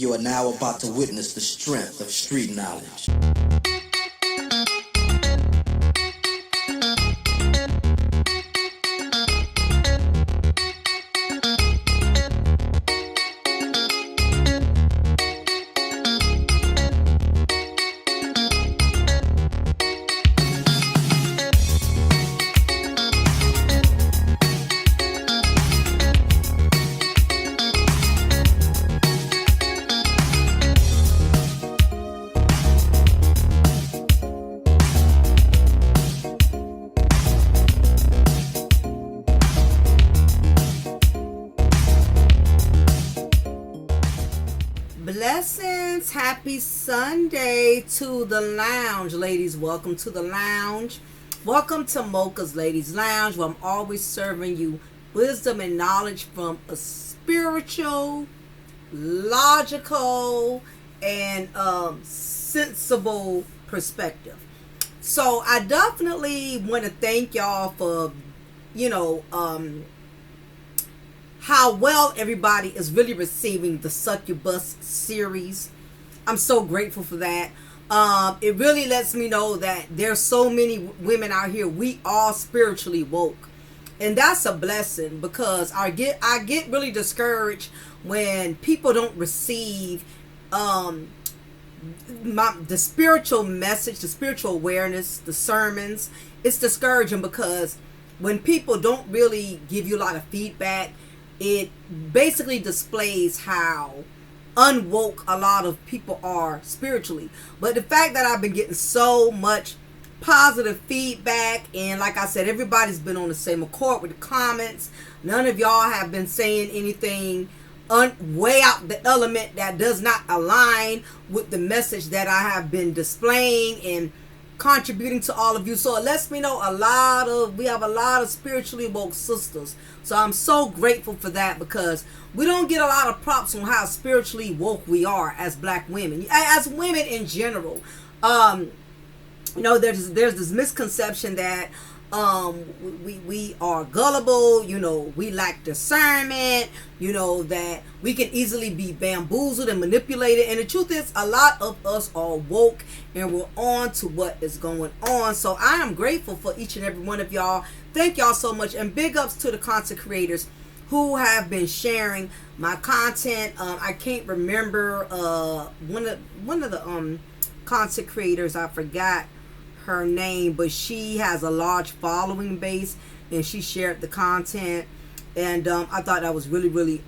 You are now about to witness the strength of street knowledge. Blessings, happy Sunday to the lounge, ladies. Welcome to the lounge. Welcome to Mocha's Ladies Lounge, where I'm always serving you wisdom and knowledge from a spiritual, logical, and sensible perspective. So I definitely want to thank y'all for, how well everybody is really receiving the Succubus series. I'm so grateful for that. It really lets me know that there's so many women out here. We all spiritually woke, and that's a blessing, because I get really discouraged when people don't receive the spiritual message, the spiritual awareness, the sermons. It's discouraging because when people don't really give you a lot of feedback, it basically displays how unwoke a lot of people are spiritually. But the fact that I've been getting so much positive feedback, and like I said, everybody's been on the same accord with the comments. None of y'all have been saying anything way out the element that does not align with the message that I have been displaying and contributing to all of you. So it lets me know we have a lot of spiritually woke sisters. So I'm so grateful for that, because we don't get a lot of props on how spiritually woke we are as black women, as women in general. There's this misconception that we are gullible, we lack discernment, that we can easily be bamboozled and manipulated. And the truth is, a lot of us are woke and we're on to what is going on. So I am grateful for each and every one of y'all. Thank y'all so much, and big ups to the content creators who have been sharing my content. I can't remember one of the content creators, I forgot her name, but she has a large following base, and she shared the content, and I thought that was really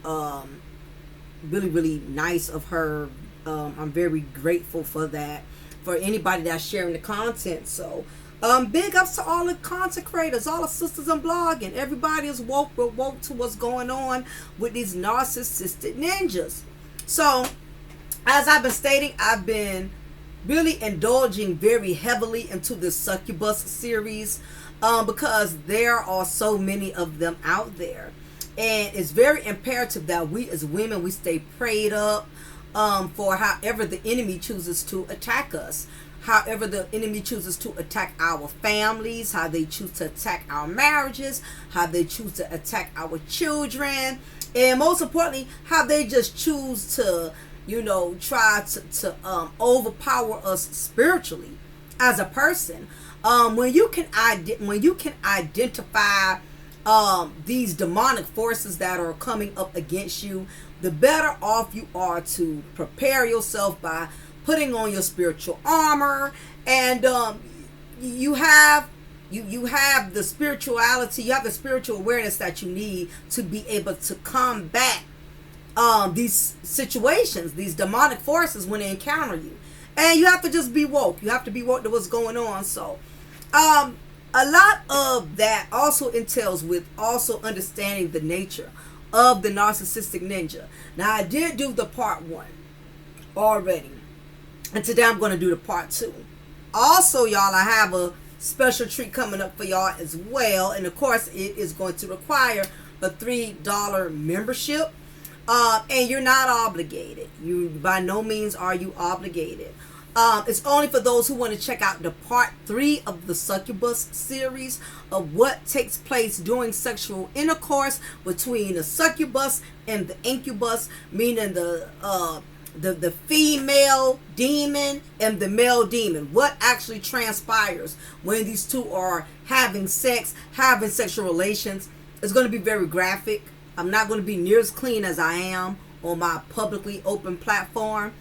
nice of her. I'm very grateful for that, for anybody that's sharing the content. So big ups to all the content creators, all the sisters in blogging. Everybody is woke. We're woke to what's going on with these narcissistic ninjas. So as I've been stating, I've been really indulging very heavily into this Succubus series, because there are so many of them out there, and it's very imperative that we as women, we stay prayed up for however the enemy chooses to attack us, however the enemy chooses to attack our families, how they choose to attack our marriages, how they choose to attack our children, and most importantly, how they just choose to try to overpower us spiritually as a person. When you can identify these demonic forces that are coming up against you, the better off you are to prepare yourself by putting on your spiritual armor, and you have the spirituality, you have the spiritual awareness that you need to be able to combat these situations, these demonic forces when they encounter you. And you have to just be woke. You have to be woke to what's going on. So a lot of that also entails with also understanding the nature of the narcissistic ninja. Now, I did do the part 1 already, and today I'm going to do the part 2. Also, y'all, I have a special treat coming up for y'all as well, and of course it is going to require a $3 membership. And you're not obligated. You by no means are you obligated. It's only for those who want to check out the part 3 of the Succubus series, of what takes place during sexual intercourse between the succubus and the incubus, meaning the the female demon and the male demon. What actually transpires when these two are having sex, having sexual relations, is going to be very graphic. I'm not going to be near as clean as I am on my publicly open platform.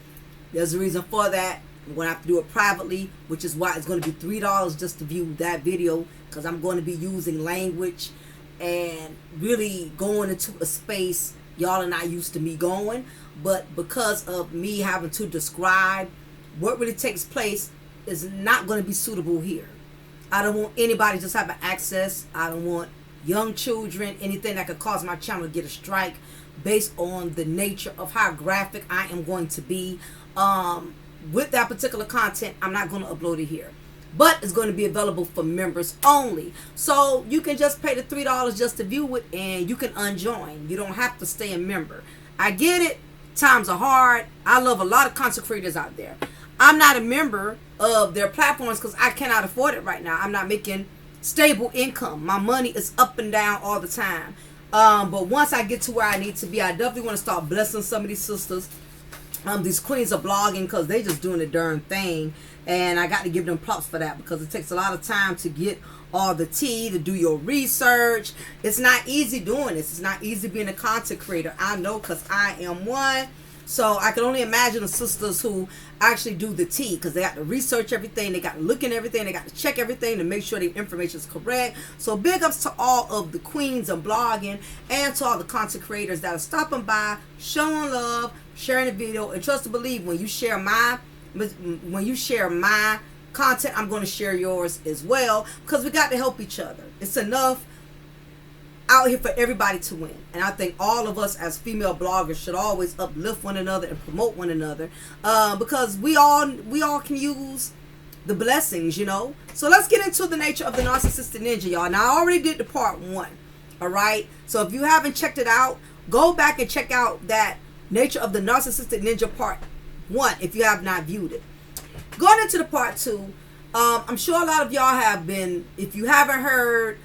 There's a reason for that. I'm going to have to do it privately, which is why it's going to be $3 just to view that video, because I'm going to be using language and really going into a space y'all are not used to me going. But because of me having to describe what really takes place is not going to be suitable here. I don't want anybody just having access. I don't want young children, anything that could cause my channel to get a strike based on the nature of how graphic I am going to be. With that particular content, I'm not going to upload it here. But it's going to be available for members only. So you can just pay the $3 just to view it, and you can unjoin. You don't have to stay a member. I get it. Times are hard. I love a lot of content creators out there. I'm not a member of their platforms because I cannot afford it right now. I'm not making stable income. My money is up and down all the time. But once I get to where I need to be, I definitely want to start blessing some of these sisters. These queens of blogging, because they just doing the darn thing. And I got to give them props for that, because it takes a lot of time to get all the tea, to do your research. It's not easy doing this. It's not easy being a content creator. I know, because I am one. So I can only imagine the sisters who actually do the tea, because they got to research everything. They got to look at everything. They got to check everything to make sure the information is correct. So big ups to all of the queens of blogging, and to all the content creators that are stopping by, showing love, sharing the video. And trust and believe, when you share my content, I'm going to share yours as well, because we got to help each other. It's enough out here for everybody to win. And I think all of us as female bloggers should always uplift one another and promote one another, because we all can use the blessings, you know. So let's get into the nature of the narcissistic ninja, y'all. Now, I already did the part 1, all right? So if you haven't checked it out, go back and check out that nature of the narcissistic ninja part 1 if you have not viewed it. Going into the part 2, I'm sure a lot of y'all have been, if you haven't heard,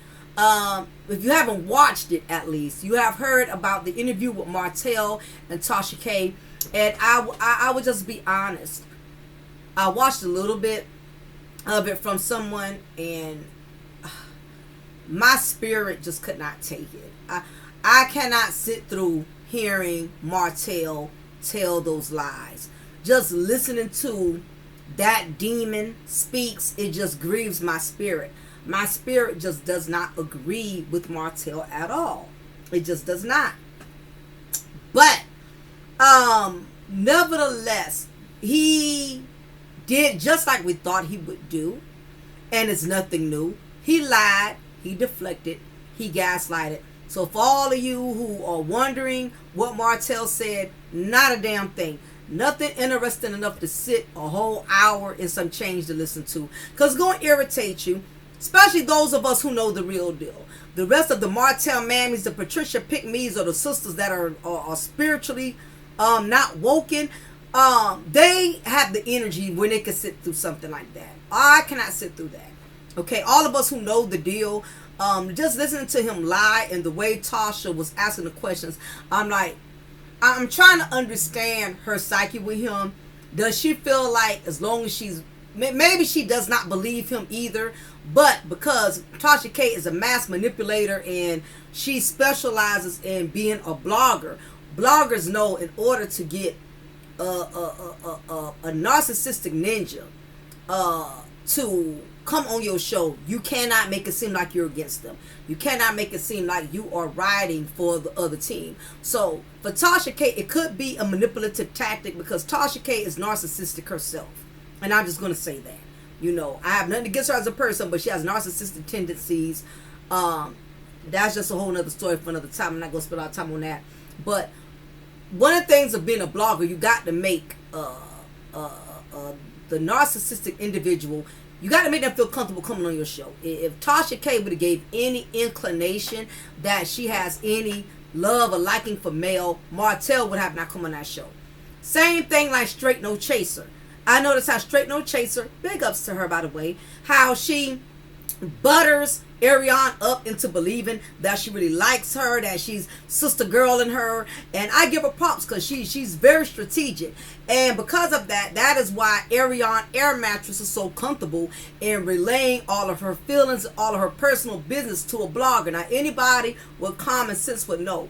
if you haven't watched it, at least you have heard about the interview with Martel and Tasha K. And I would just be honest, I watched a little bit of it from someone, and my spirit just could not take it. I cannot sit through hearing Martel tell those lies. Just listening to that demon speaks, it just grieves my spirit. My spirit just does not agree with Martel at all. It just does not. But nevertheless, he did just like we thought he would do, and it's nothing new. He lied, he deflected, he gaslighted. So for all of you who are wondering what Martel said, not a damn thing. Nothing interesting enough to sit a whole hour in some change to listen to, because it's going to irritate you, especially those of us who know the real deal. The rest of the Martel mammies, the Patricia pick-me's, or the sisters that are spiritually not woken, they have the energy when they can sit through something like that. I cannot sit through that. Okay, all of us who know the deal, just listening to him lie and the way Tasha was asking the questions, I'm like, I'm trying to understand her psyche with him. Does she feel like, as long as she's, maybe she does not believe him either, but because Tasha K is a mass manipulator and she specializes in being a blogger, bloggers know in order to get a narcissistic ninja to come on your show, you cannot make it seem like you're against them. You cannot make it seem like you are riding for the other team. So for Tasha K, it could be a manipulative tactic, because Tasha K is narcissistic herself. And I'm just going to say that. You know, I have nothing against her as a person, but she has narcissistic tendencies. That's just a whole nother story for another time. I'm not going to spend a lot of time on that. But one of the things of being a blogger, you got to make the narcissistic individual, you got to make them feel comfortable coming on your show. If Tasha K would have gave any inclination that she has any love or liking for male, Martel would have not come on that show. Same thing like Straight No Chaser. I noticed how Straight No Chaser, big ups to her by the way, how she butters Ariane up into believing that she really likes her, that she's sister girl in her, and I give her props because she's very strategic. And because of that, that is why Ariane Air Mattress is so comfortable in relaying all of her feelings, all of her personal business to a blogger. Now, anybody with common sense would know.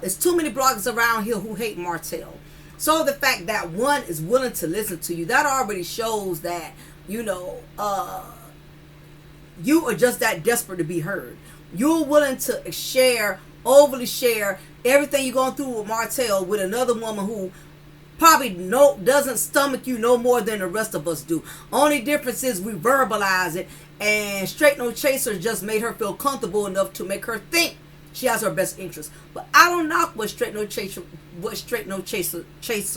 There's too many bloggers around here who hate Martel. So the fact that one is willing to listen to you, that already shows that, you are just that desperate to be heard. You're willing to overly share everything you're going through with Martel with another woman who probably doesn't stomach you no more than the rest of us do. Only difference is we verbalize it, and Straight No Chaser just made her feel comfortable enough to make her think she has her best interest. But I don't knock what Straight No Chaser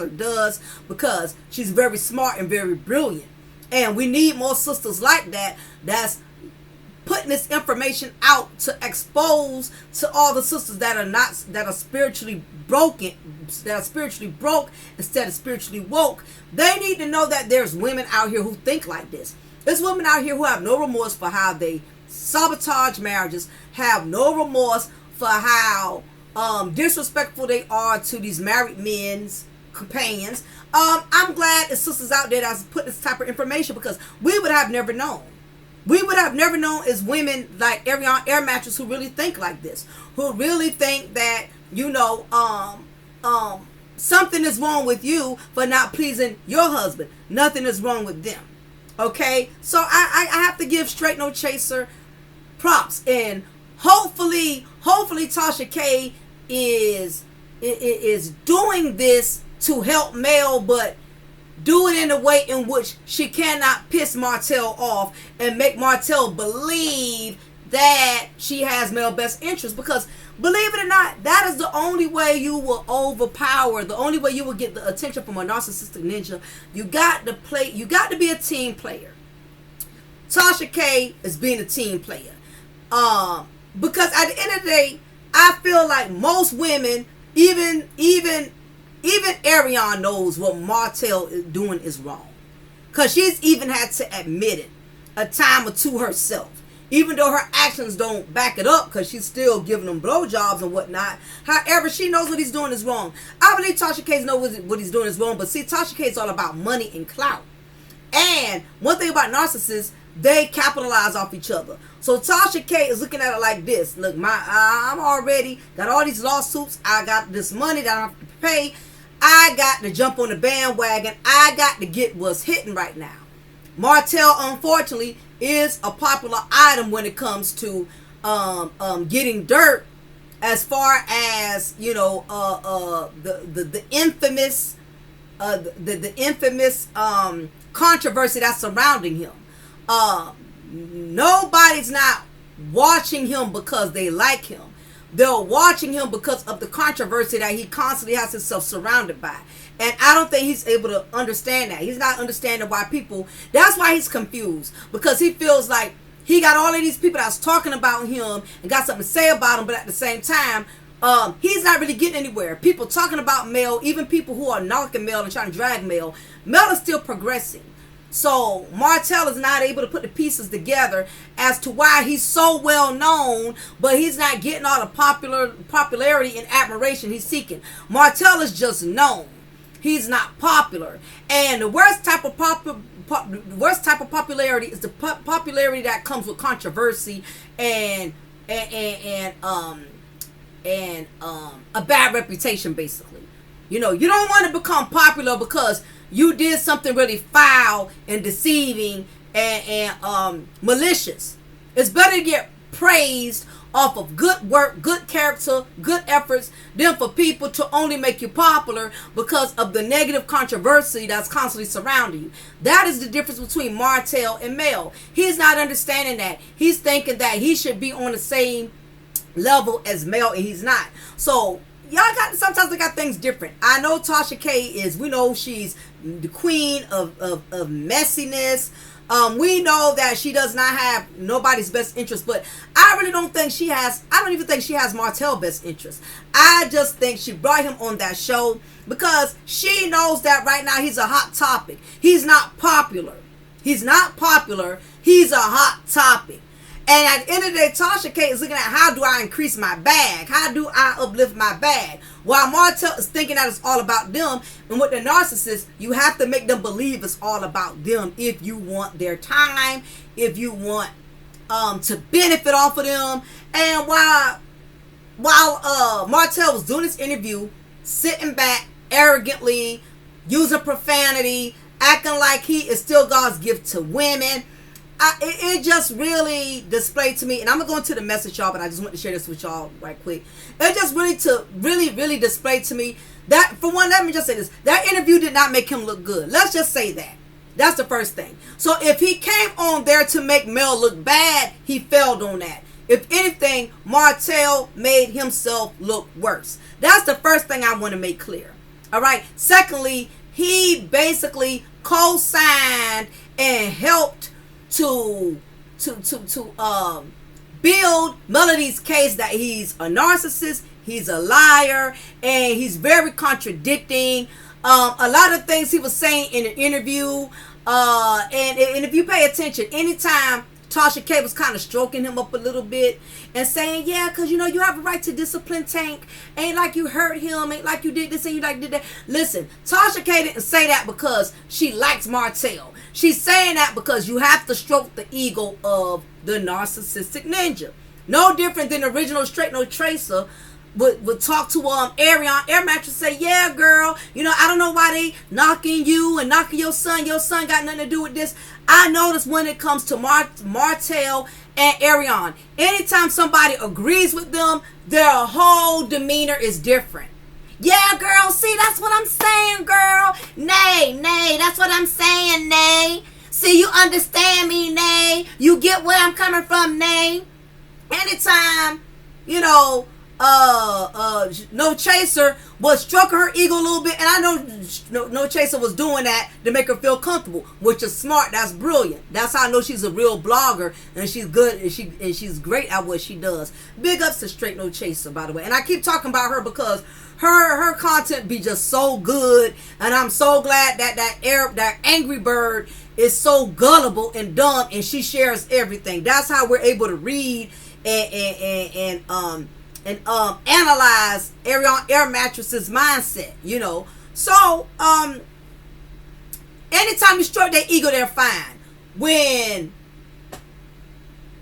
does, because she's very smart and very brilliant. And we need more sisters like that, that's putting this information out to expose to all the sisters that are spiritually broken, that are spiritually broke instead of spiritually woke. They need to know that there's women out here who think like this. There's women out here who have no remorse for how they sabotage marriages, have no remorse for how disrespectful they are to these married men's companions. I'm glad there's sisters out there that's put this type of information, because we would have never known. We would have never known as women like Ariane Air Mattress who really think like this, who really think that, something is wrong with you for not pleasing your husband. Nothing is wrong with them. Okay? So I have to give Straight No Chaser props. And hopefully Tasha K is doing this to help Mel, but do it in a way in which she cannot piss Martel off and make Martel believe that she has Mel's best interest. Because believe it or not, that is the only way you will overpower, the only way you will get the attention from a narcissistic ninja. You got to be a team player. Tasha K is being a team player. Because at the end of the day, I feel like most women, even Ariane knows what Martel is doing is wrong. Because she's even had to admit it a time or two herself. Even though her actions don't back it up, because she's still giving them blowjobs and whatnot. However, she knows what he's doing is wrong. I believe Tasha K knows what he's doing is wrong. But see, Tasha K is all about money and clout. And one thing about narcissists, they capitalize off each other. So Tasha K is looking at it like this. Look, I'm already got all these lawsuits. I got this money that I have to pay. I got to jump on the bandwagon. I got to get what's hitting right now. Martel, unfortunately, is a popular item when it comes to getting dirt, as far as the infamous controversy that's surrounding him. Nobody's not watching him because they like him. They're watching him because of the controversy that he constantly has himself surrounded by. And I don't think he's able to understand that. He's not understanding why people... That's why he's confused. Because he feels like he got all of these people that's talking about him and got something to say about him, but at the same time, he's not really getting anywhere. People talking about Mel, even people who are knocking Mel and trying to drag Mel is still progressing. So Martel is not able to put the pieces together as to why he's so well known, but he's not getting all the popularity and admiration he's seeking. Martel is just known. He's not popular. And the worst type of popularity is the popularity that comes with controversy and a bad reputation, basically. You don't want to become popular because you did something really foul and deceiving and malicious. It's better to get praised off of good work, good character, good efforts, than for people to only make you popular because of the negative controversy that's constantly surrounding you. That is the difference between Martel and Mel. He's not understanding that. He's thinking that he should be on the same level as Mel, and he's not. So sometimes they got things different. I know Tasha K we know she's the queen of messiness. We know that she does not have nobody's best interest, but I really don't think I don't even think she has Martel's best interest. I just think she brought him on that show because she knows that right now he's a hot topic. He's not popular. He's not popular. He's a hot topic. And at the end of the day, Tasha K is looking at how do I increase my bag? How do I uplift my bag? While Martel is thinking that it's all about them. And with the narcissist, you have to make them believe it's all about them if you want their time, if you want to benefit off of them. And while Martel was doing this interview, sitting back arrogantly, using profanity, acting like he is still God's gift to women, it just really displayed to me, and I'm going to go into the message, y'all, but I just want to share this with y'all right quick. It just really displayed to me that, for one, let me just say this. That interview did not make him look good. Let's just say that. That's the first thing. So if he came on there to make Mel look bad, he failed on that. If anything, Martel made himself look worse. That's the first thing I want to make clear. All right. Secondly, he basically co-signed and helped to build Melody's case that he's a narcissist, he's a liar, and he's very contradicting. A lot of things he was saying in an interview, and if you pay attention, anytime Tasha K was kind of stroking him up a little bit and saying, yeah, because, you know, you have a right to discipline Tank. Ain't like you hurt him. Ain't like you did this and you like did that. Listen, Tasha K didn't say that because she likes Martel. She's saying that because you have to stroke the ego of the narcissistic ninja. No different than the original Straight No Tracer would talk to Arion Air Mattress, say, yeah, girl, you know, I don't know why they knocking you and knocking your son got nothing to do with this. I notice when it comes to Martel and Arion, anytime somebody agrees with them, their whole demeanor is different. Yeah, girl, see, that's what I'm saying, girl. Nay, that's what I'm saying, nay. See, you understand me, nay. You get where I'm coming from, nay. Anytime, you know, No Chaser was stroking her ego a little bit, and I know No Chaser was doing that to make her feel comfortable, which is smart. That's brilliant. That's how I know she's a real blogger, and she's good, and she's great at what she does. Big ups to Straight No Chaser, by the way. And I keep talking about her because her content be just so good, and I'm so glad that Angry Bird is so gullible and dumb, and she shares everything. That's how we're able to read and analyze Air Mattress's mindset, you know. So anytime you stroke their ego, they're fine. When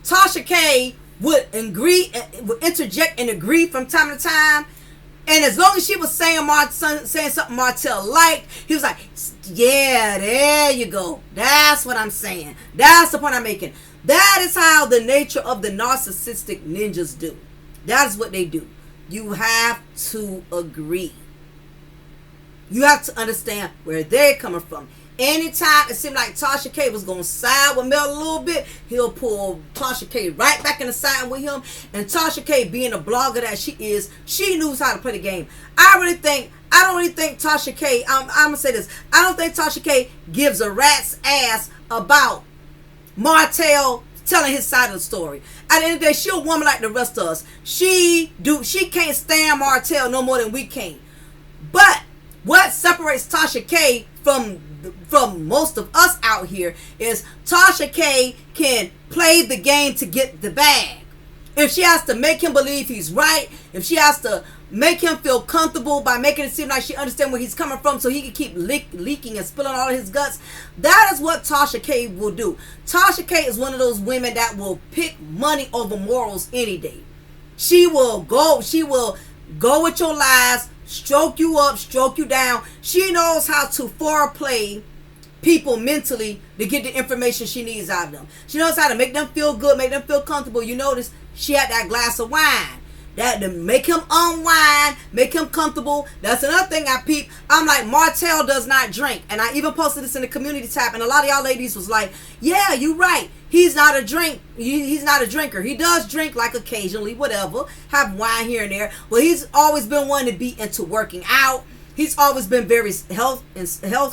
Tasha K would interject and agree from time to time, and as long as she was saying something Martel liked, he was like, yeah, there you go. That's what I'm saying. That's the point I'm making. That is how the nature of the narcissistic ninjas do. That's what they do. You have to agree. You have to understand where they're coming from. Anytime it seemed like Tasha K was going to side with Mel a little bit, he'll pull Tasha K right back in the side with him. And Tasha K, being a blogger that she is, she knows how to play the game. I don't really think Tasha K, I'm going to say this, I don't think Tasha K gives a rat's ass about Martel telling his side of the story. At the end of the day, she's a woman like the rest of us. She can't stand Martel no more than we can. But what separates Tasha K from most of us out here is Tasha K can play the game to get the bag. If she has to make him believe he's right, if she has to make him feel comfortable by making it seem like she understands where he's coming from so he can keep leaking and spilling all of his guts, that is what Tasha K will do. Tasha K is one of those women that will pick money over morals any day. She will go with your lies, stroke you up, stroke you down. She knows how to foreplay people mentally to get the information she needs out of them. She knows how to make them feel good, make them feel comfortable. You notice she had that glass of wine. That to make him unwind, make him comfortable. That's another thing I peep. I'm like, Martel does not drink. And I even posted this in the community tab, and a lot of y'all ladies was like, yeah, you right. He's not a drink. He's not a drinker. He does drink like occasionally, whatever. Have wine here and there. But he's always been one to be into working out. He's always been very health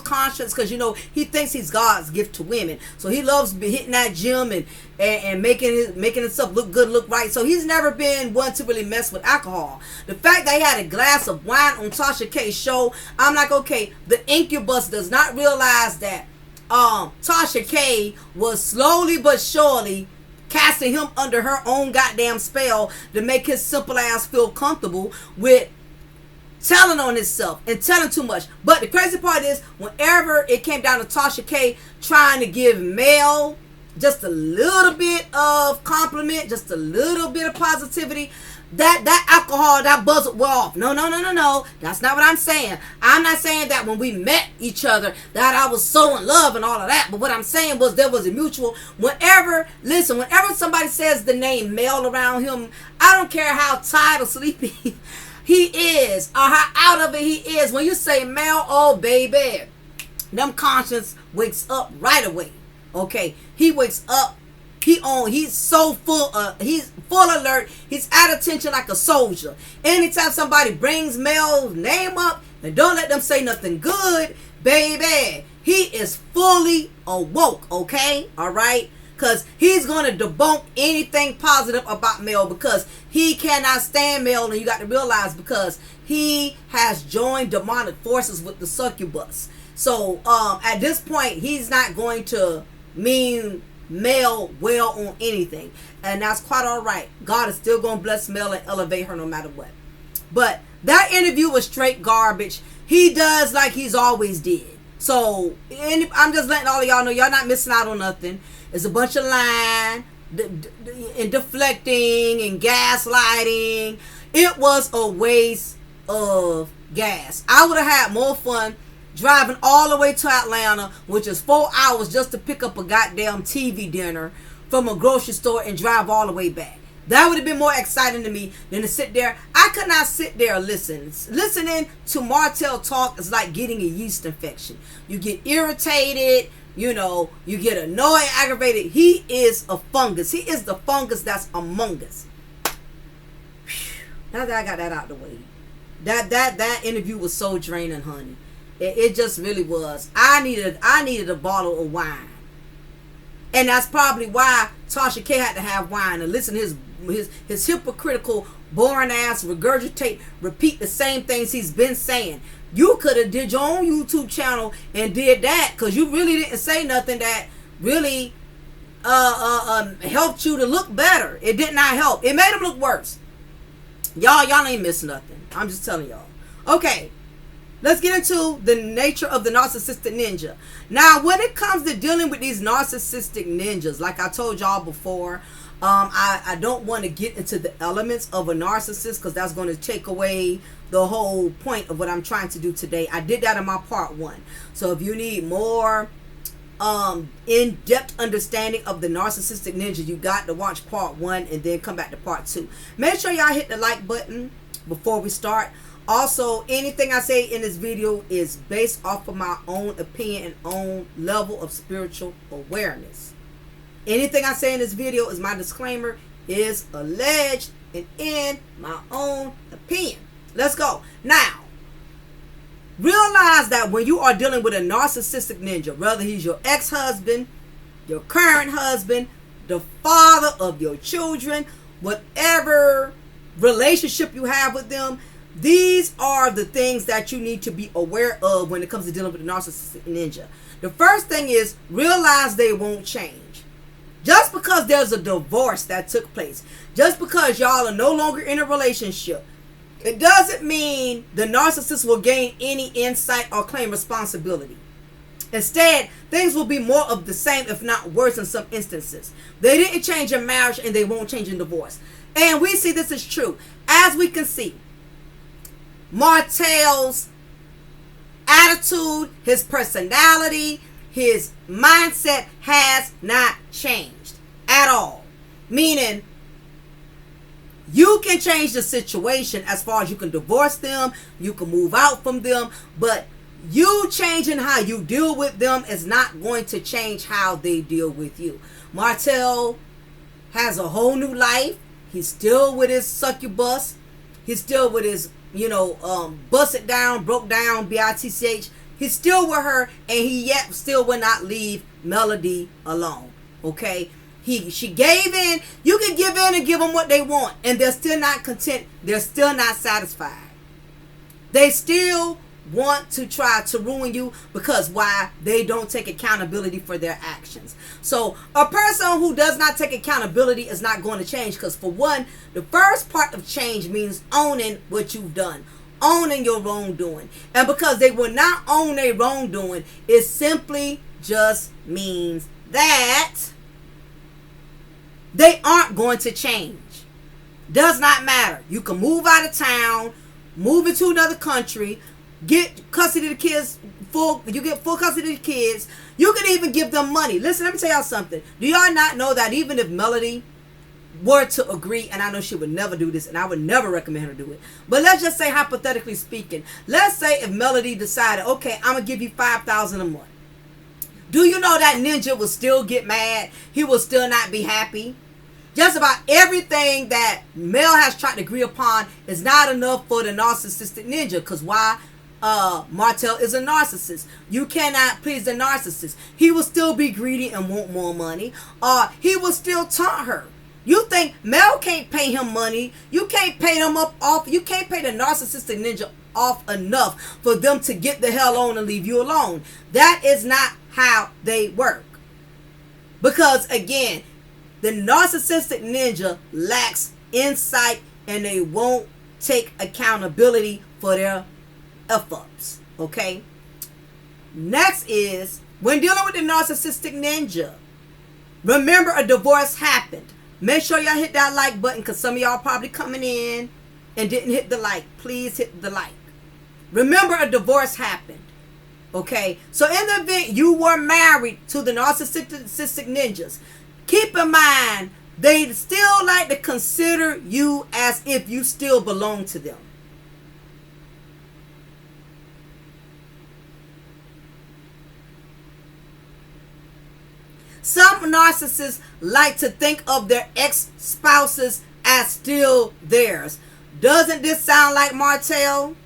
conscious because, you know, he thinks he's God's gift to women. So he loves hitting that gym and making himself look good, look right. So he's never been one to really mess with alcohol. The fact that he had a glass of wine on Tasha K's show, I'm like, okay, the incubus does not realize that Tasha K was slowly but surely casting him under her own goddamn spell to make his simple ass feel comfortable with telling on himself and telling too much. But the crazy part is, whenever it came down to Tasha K trying to give Mel just a little bit of compliment, just a little bit of positivity, that alcohol, that buzz would wear off. No. That's not what I'm saying. I'm not saying that when we met each other that I was so in love and all of that. But what I'm saying was there was a mutual. Whenever somebody says the name Mel around him, I don't care how tired or sleepy he is or how out of it he is. When you say Mel, oh baby, them conscience wakes up right away. Okay, he wakes up. He's so he's full alert. He's at attention like a soldier. Anytime somebody brings Mel's name up and don't let them say nothing good, baby, he is fully awoke, okay? All right? Because he's going to debunk anything positive about Mel because he cannot stand Mel, and you got to realize because he has joined demonic forces with the succubus. So at this point, he's not going to mean Mel well on anything, and that's quite all right. God is still gonna bless Mel and elevate her no matter what. But that interview was straight garbage. He does like he's always did. So I'm just letting all of y'all know y'all not missing out on nothing. It's a bunch of lying and deflecting and gaslighting. It was a waste of gas. I would have had more fun driving all the way to Atlanta, which is 4 hours just to pick up a goddamn TV dinner from a grocery store and drive all the way back. That would have been more exciting to me than to sit there. I could not sit there and listen. Listening to Martel talk is like getting a yeast infection. You get irritated, you get annoyed, aggravated. He is a fungus. He is the fungus that's among us. Now that I got that out the way. That interview was so draining, honey. It just really was. I needed a bottle of wine, and that's probably why Tasha K had to have wine and listen to his hypocritical, boring ass repeat the same things he's been saying. You could have did your own YouTube channel and did that, because you really didn't say nothing that really helped you to look better. It did not help. It made him look worse. Y'all ain't missing nothing. I'm just telling y'all. Okay. Let's get into the nature of the narcissistic ninja. Now, when it comes to dealing with these narcissistic ninjas, like I told y'all before, I don't want to get into the elements of a narcissist because that's going to take away the whole point of what I'm trying to do today. I did that in my part 1. So if you need more in-depth understanding of the narcissistic ninja, you got to watch part 1 and then come back to part 2. Make sure y'all hit the like button before we start. Also, anything I say in this video is based off of my own opinion and own level of spiritual awareness. Anything I say in this video is my disclaimer, is alleged and in my own opinion. Let's go. Now, realize that when you are dealing with a narcissistic ninja, whether he's your ex-husband, your current husband, the father of your children, whatever relationship you have with them, these are the things that you need to be aware of when it comes to dealing with the narcissistic ninja. The first thing is realize they won't change. Just because there's a divorce that took place, just because y'all are no longer in a relationship, it doesn't mean the narcissist will gain any insight or claim responsibility. Instead, things will be more of the same, if not worse in some instances. They didn't change in marriage and they won't change in divorce. And we see this is true. As we can see, Martel's attitude, his personality, his mindset has not changed at all. Meaning, you can change the situation as far as you can divorce them, you can move out from them, but you changing how you deal with them is not going to change how they deal with you. Martel has a whole new life. He's still with his succubus. He's still with his busted down, broke down, bitch. He's still with her, and he yet still will not leave Melody alone. Okay, she gave in. You can give in and give them what they want, and they're still not content. They're still not satisfied. They still want to try to ruin you because why? They don't take accountability for their actions. So a person who does not take accountability is not going to change, because for one, the first part of change means owning what you've done, owning your wrongdoing. And because they will not own their wrongdoing, it simply just means that they aren't going to change. Does not matter. You can move out of town, move into another country, get custody of the kids, you get full custody of the kids. You can even give them money. Listen, let me tell y'all something. Do y'all not know that even if Melody were to agree, and I know she would never do this, and I would never recommend her do it, but let's just say, hypothetically speaking, let's say if Melody decided, okay, I'm going to give you $5,000 a month. Do you know that Ninja will still get mad? He will still not be happy. Just about everything that Mel has tried to agree upon is not enough for the narcissistic ninja. Because why? Martel is a narcissist. You cannot please the narcissist. He will still be greedy and want more money. He will still taunt her. You think Mel can't pay him money? You can't pay them off. You can't pay the narcissistic ninja off enough for them to get the hell on and leave you alone. That is not how they work. Because again, the narcissistic ninja lacks insight, and they won't take accountability for their efforts. Okay? Next is, when dealing with the narcissistic ninja, remember a divorce happened. Make sure y'all hit that like button, because some of y'all probably coming in and didn't hit the like. Please hit the like. Remember a divorce happened. Okay? So in the event you were married to the narcissistic ninjas, keep in mind, they still like to consider you as if you still belong to them. Some narcissists like to think of their ex-spouses as still theirs. Doesn't this sound like Martel?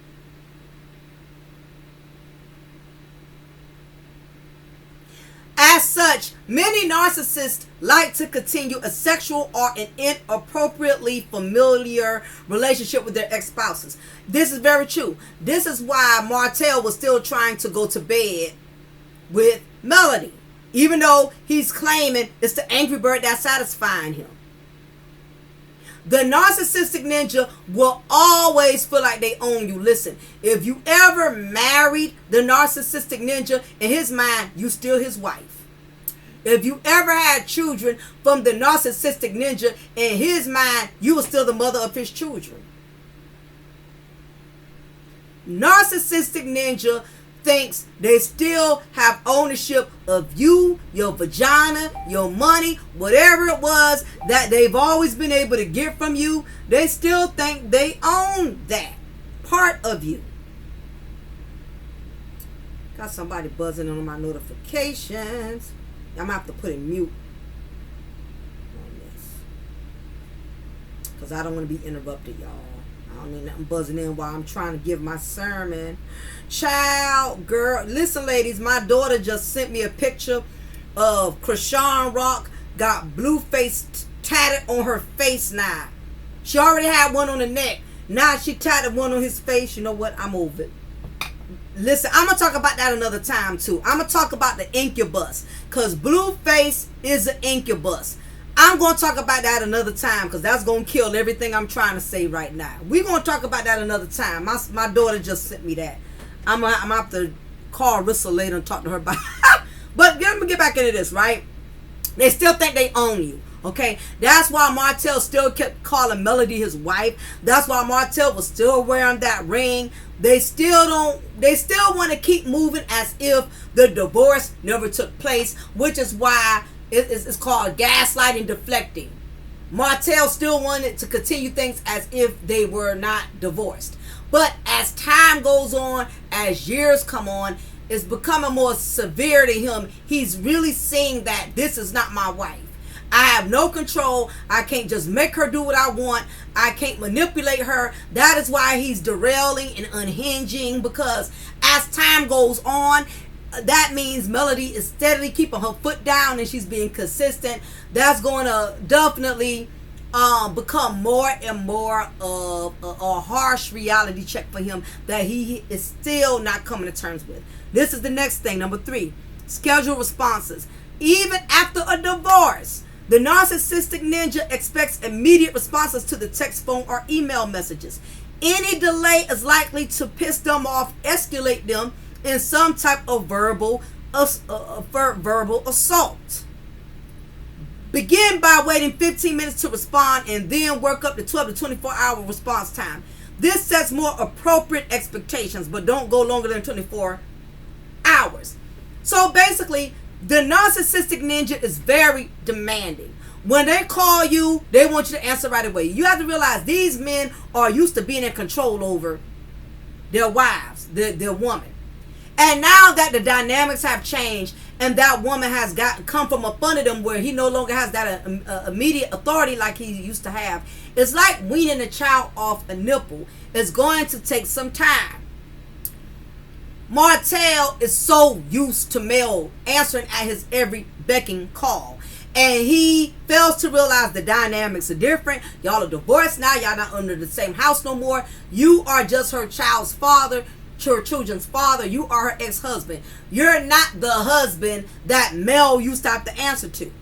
As such, many narcissists like to continue a sexual or an inappropriately familiar relationship with their ex-spouses. This is very true. This is why Martel was still trying to go to bed with Melody, even though he's claiming it's the angry bird that's satisfying him. The narcissistic ninja will always feel like they own you. Listen, if you ever married the narcissistic ninja, in his mind, you still his wife. If you ever had children from the narcissistic ninja, in his mind, you were still the mother of his children. Narcissistic ninja thinks they still have ownership of you, your vagina, your money, whatever it was that they've always been able to get from you. They still think they own that part of you. Got somebody buzzing on my notifications. I'm gonna have to put in mute on this, because I don't want to be interrupted, y'all. I don't need nothing buzzing in while I'm trying to give my sermon. Child, girl, listen, ladies, my daughter just sent me a picture of Krishan Rock got blue face tatted on her face now. She already had one on the neck. Now she tatted one on his face. You know what? I'm over it. Listen, I'm going to talk about that another time too. I'm going to talk about the incubus, because Blueface is an incubus. I'm going to talk about that another time, because that's going to kill everything I'm trying to say right now. We're going to talk about that another time. My daughter just sent me that. I'm going to have to call Rissa later and talk to her about it. But let me get back into this, right? They still think they own you. Okay, that's why Martel still kept calling Melody his wife. That's why Martel was still wearing that ring. They still want to keep moving as if the divorce never took place, which is why it's called gaslighting, deflecting. Martel still wanted to continue things as if they were not divorced. But as time goes on, as years come on, it's becoming more severe to him. He's really seeing that this is not my wife. I have no control. I can't just make her do what I want. I can't manipulate her. That is why he's derailing and unhinging, because as time goes on, that means Melody is steadily keeping her foot down and she's being consistent. That's going to definitely become more and more of a harsh reality check for him that he is still not coming to terms with. This is the next thing. Number 3, schedule responses. Even after a divorce, the narcissistic ninja expects immediate responses to the text, phone, or email messages. Any delay is likely to piss them off, escalate them in some type of verbal assault. Begin by waiting 15 minutes to respond and then work up to 12 to 24-hour response time. This sets more appropriate expectations, but don't go longer than 24 hours. So basically, the narcissistic ninja is very demanding. When they call you, they want you to answer right away. You have to realize these men are used to being in control over their wives, their woman. And now that the dynamics have changed and that woman has come from up under them where he no longer has that immediate authority like he used to have, it's like weaning a child off a nipple. It's going to take some time. Martel is so used to male answering at his every becking call. And he fails to realize the dynamics are different. Y'all are divorced now. Y'all not under the same house no more. You are just her child's father, her children's father. You are her ex-husband. You're not the husband that Mel used to have to answer to.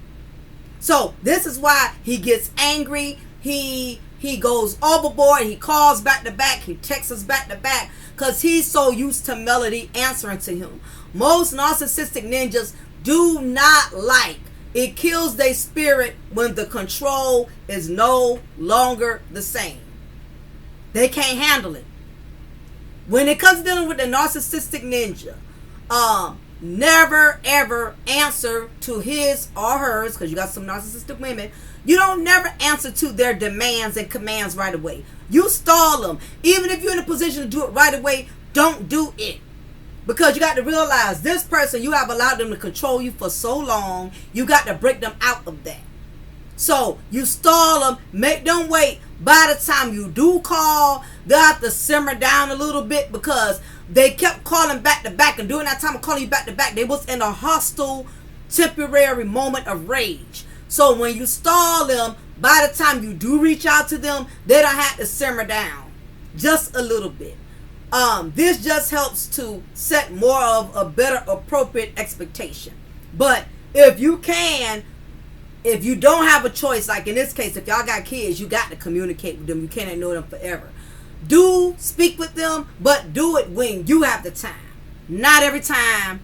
So this is why he gets angry. He goes overboard. He calls back to back. He texts back to back because he's so used to Melody answering to him. Most narcissistic ninjas do not like. It kills their spirit when the control is no longer the same. They can't handle it. When it comes to dealing with the narcissistic ninja, never ever answer to his or hers, because you got some narcissistic women. You don't never answer to their demands and commands right away. You stall them. Even if you're in a position to do it right away, don't do it. Because you got to realize this person, you have allowed them to control you for so long. You got to break them out of that. So you stall them, make them wait. By the time you do call, they'll have to simmer down a little bit because they kept calling back to back. And during that time of calling you back to back, they was in a hostile, temporary moment of rage. So when you stall them, by the time you do reach out to them, they don't have to simmer down just a little bit. This just helps to set more of a better appropriate expectation. But if you don't have a choice, like in this case, if y'all got kids, you got to communicate with them. You can't ignore them forever. Do speak with them, but do it when you have the time. Not every time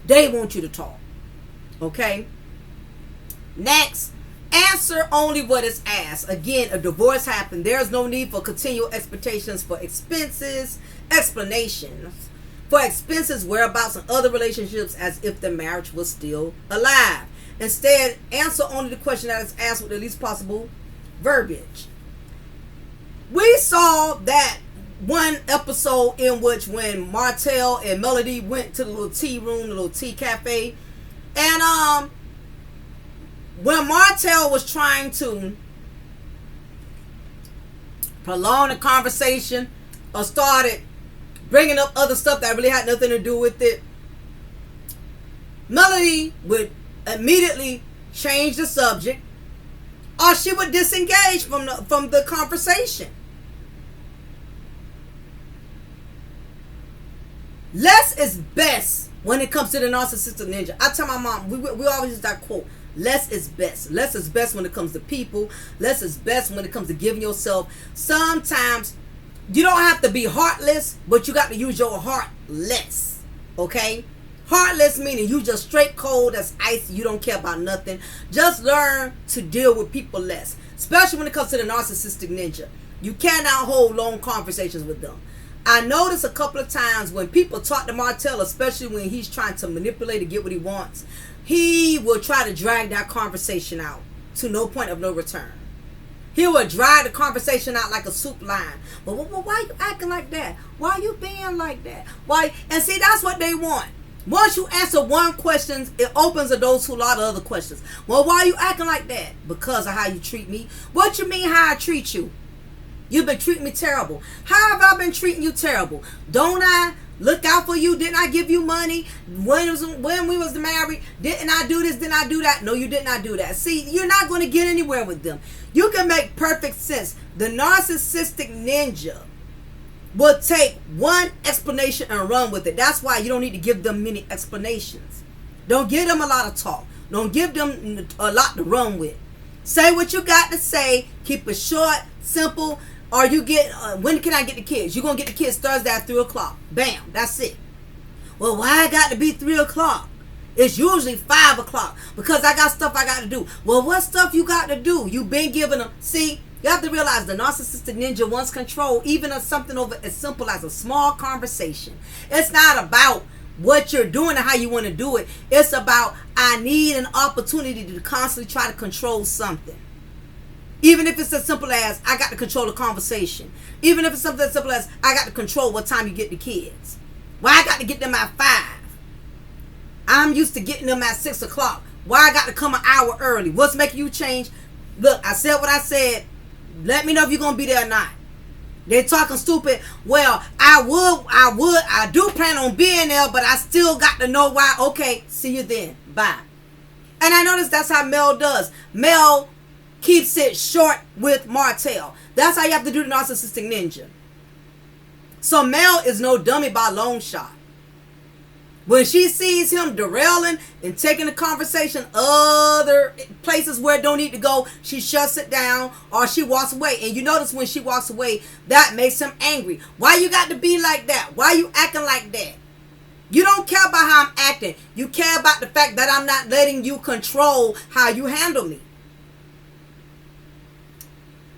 they want you to talk. Okay? Next, answer only what is asked. Again, a divorce happened. There's no need for continual expectations for expenses, explanations for expenses, whereabouts, and other relationships as if the marriage was still alive. Instead, answer only the question that is asked with the least possible verbiage. We saw that one episode in which when Martel and Melody went to the little tea room, the little tea cafe, and when Martel was trying to prolong the conversation or started bringing up other stuff that really had nothing to do with it, Melody would immediately change the subject, or she would disengage from the conversation. Less is best when it comes to the narcissistic ninja. I tell my mom, we always use that quote, less is best. Less is best when it comes to people. Less is best when it comes to giving yourself. Sometimes you don't have to be heartless, but you got to use your heart less. Okay? Heartless meaning you just straight cold as ice. You don't care about nothing. Just learn to deal with people less. Especially when it comes to the narcissistic ninja. You cannot hold long conversations with them. I noticed a couple of times when people talk to Martel, especially when he's trying to manipulate to get what he wants, he will try to drag that conversation out to no point of no return. He will drag the conversation out like a soup line. But why you acting like that? Why you being like that? Why? And see, that's what they want. Once you answer one question, it opens the doors to a lot of other questions. Well, why you acting like that? Because of how you treat me. What you mean how I treat you? You've been treating me terrible. How have I been treating you terrible? Don't I look out for you? Didn't I give you money when we was married? Didn't I do this? Didn't I do that? No, you did not do that. See, you're not going to get anywhere with them. You can make perfect sense. The narcissistic ninja will take one explanation and run with it. That's why you don't need to give them many explanations. Don't give them a lot of talk. Don't give them a lot to run with. Say what you got to say. Keep it short, simple. Or you get, when can I get the kids? You're going to get the kids Thursday at 3 o'clock. Bam, that's it. Well, why I got to be 3 o'clock? It's usually 5 o'clock because I got stuff I got to do. Well, what stuff you got to do? You've been giving them. See, you have to realize the narcissistic ninja wants control, even of something over as simple as a small conversation. It's not about what you're doing and how you want to do it. It's about, I need an opportunity to constantly try to control something. Even if it's as simple as, I got to control the conversation. Even if it's something as simple as, I got to control what time you get the kids. Why I got to get them at 5? I'm used to getting them at 6 o'clock. Why I got to come an hour early? What's making you change? Look, I said what I said. Let me know if you're going to be there or not. They're talking stupid. Well, I do plan on being there, but I still got to know why. Okay, see you then. Bye. And I notice that's how Mel does. Mel keeps it short with Martel. That's how you have to do the narcissistic ninja. So Mel is no dummy by long shot. When she sees him derailing and taking the conversation other places where it don't need to go, she shuts it down or she walks away. And you notice when she walks away, that makes him angry. Why you got to be like that? Why you acting like that? You don't care about how I'm acting. You care about the fact that I'm not letting you control how you handle me.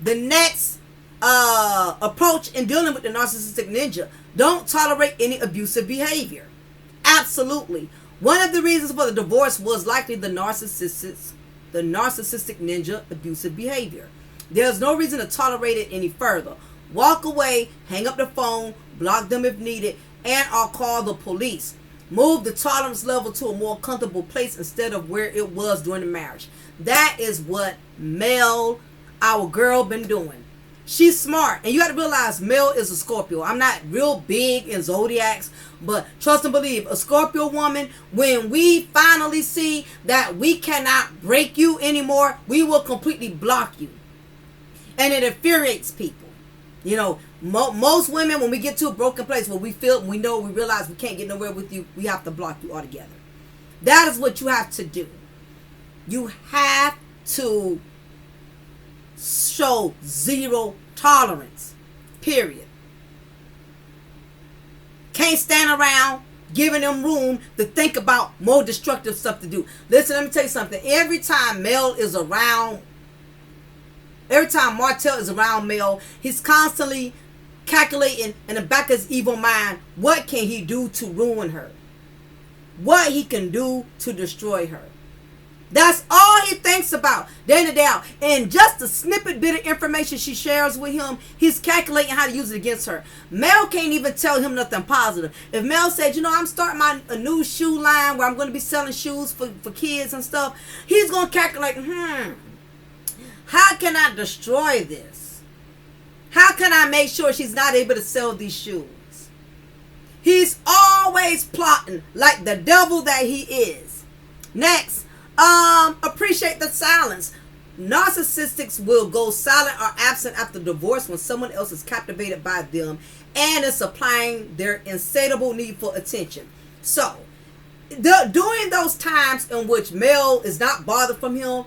The next approach in dealing with the narcissistic ninja, don't tolerate any abusive behavior. Absolutely. One of the reasons for the divorce was likely the narcissistic ninja abusive behavior. There's no reason to tolerate it any further. Walk away, hang up the phone, block them if needed, and or call the police. Move the tolerance level to a more comfortable place instead of where it was during the marriage. That is what Mel, our girl, been doing. She's smart. And you got to realize Mel is a Scorpio. I'm not real big in zodiacs, but trust and believe, a Scorpio woman, when we finally see that we cannot break you anymore, we will completely block you. And it infuriates people. You know, most women, when we get to a broken place where we realize we can't get nowhere with you, we have to block you altogether. That is what you have to do. You have to show zero tolerance. Period. Can't stand around giving them room to think about more destructive stuff to do. Listen, let me tell you something. Every time Martel is around Mel, he's constantly calculating in the back of his evil mind, what can he do to ruin her? What he can do to destroy her. That's all he thinks about day in and day out. And just a snippet bit of information she shares with him, he's calculating how to use it against her. Mel can't even tell him nothing positive. If Mel said, I'm starting a new shoe line where I'm going to be selling shoes for kids and stuff, he's going to calculate, how can I destroy this? How can I make sure she's not able to sell these shoes? He's always plotting like the devil that he is. Next. Appreciate the silence. Narcissists will go silent or absent after divorce when someone else is captivated by them and is supplying their insatiable need for attention. So, during those times in which Mel is not bothered from him,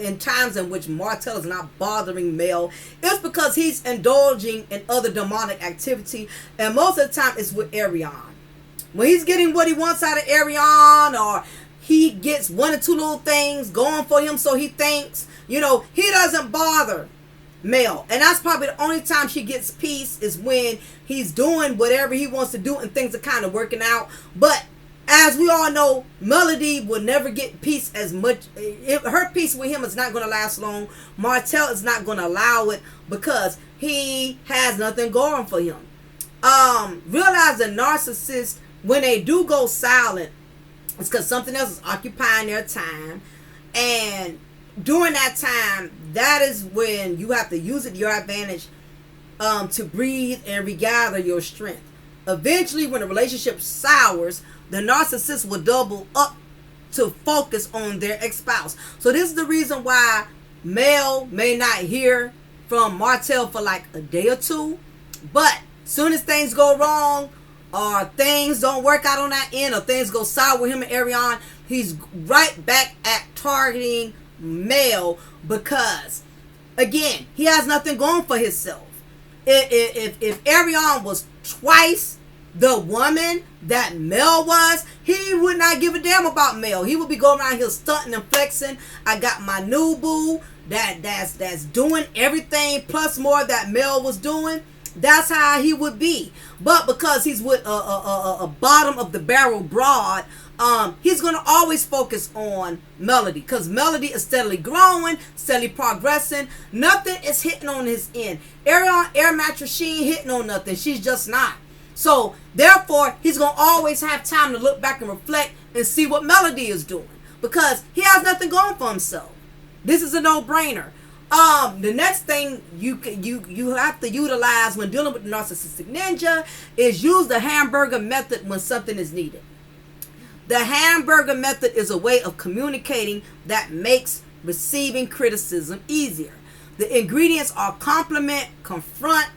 in times in which Martel is not bothering Mel, it's because he's indulging in other demonic activity, and most of the time it's with Arion. When he's getting what he wants out of Arion, or he gets one or two little things going for him, so he thinks, he doesn't bother Mel. And that's probably the only time she gets peace is when he's doing whatever he wants to do and things are kind of working out. But as we all know, Melody will never get peace as much. Her peace with him is not going to last long. Martel is not going to allow it because he has nothing going for him. Realize the narcissist, when they do go silent, it's because something else is occupying their time. And during that time, that is when you have to use it to your advantage to breathe and regather your strength. Eventually, when the relationship sours, the narcissist will double up to focus on their ex-spouse. So this is the reason why Mel may not hear from Martel for like a day or two, but soon as things go wrong or things don't work out on that end or things go sour with him and Ariane, he's right back at targeting Mel because, again, he has nothing going for himself. If Ariane was twice the woman that Mel was, he would not give a damn about Mel. He would be going around here stunting and flexing. I got my new boo that's doing everything plus more that Mel was doing. That's how he would be. But because he's with a bottom of the barrel broad, he's going to always focus on Melody, because Melody is steadily growing, steadily progressing. Nothing is hitting on his end. Ariane Air Mattress, she ain't hitting on nothing. She's just not. So therefore, he's going to always have time to look back and reflect and see what Melody is doing, because he has nothing going for himself. This is a no-brainer. The next thing you have to utilize when dealing with the narcissistic ninja is use the hamburger method when something is needed. The hamburger method is a way of communicating that makes receiving criticism easier. The ingredients are compliment, confront,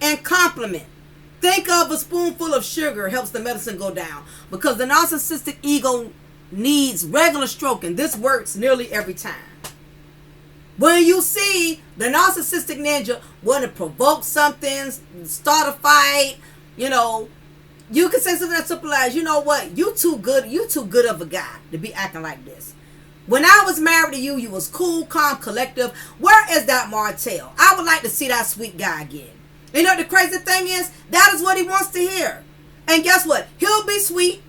and compliment. Think of a spoonful of sugar helps the medicine go down, because the narcissistic ego needs regular stroking. This works nearly every time. When you see the narcissistic ninja want to provoke something, start a fight, you can say something as simple as, you know what, you too good of a guy to be acting like this. When I was married to you, you was cool, calm, collective. Where is that Martel? I would like to see that sweet guy again. You know, the crazy thing is, that is what he wants to hear. And guess what? He'll be sweet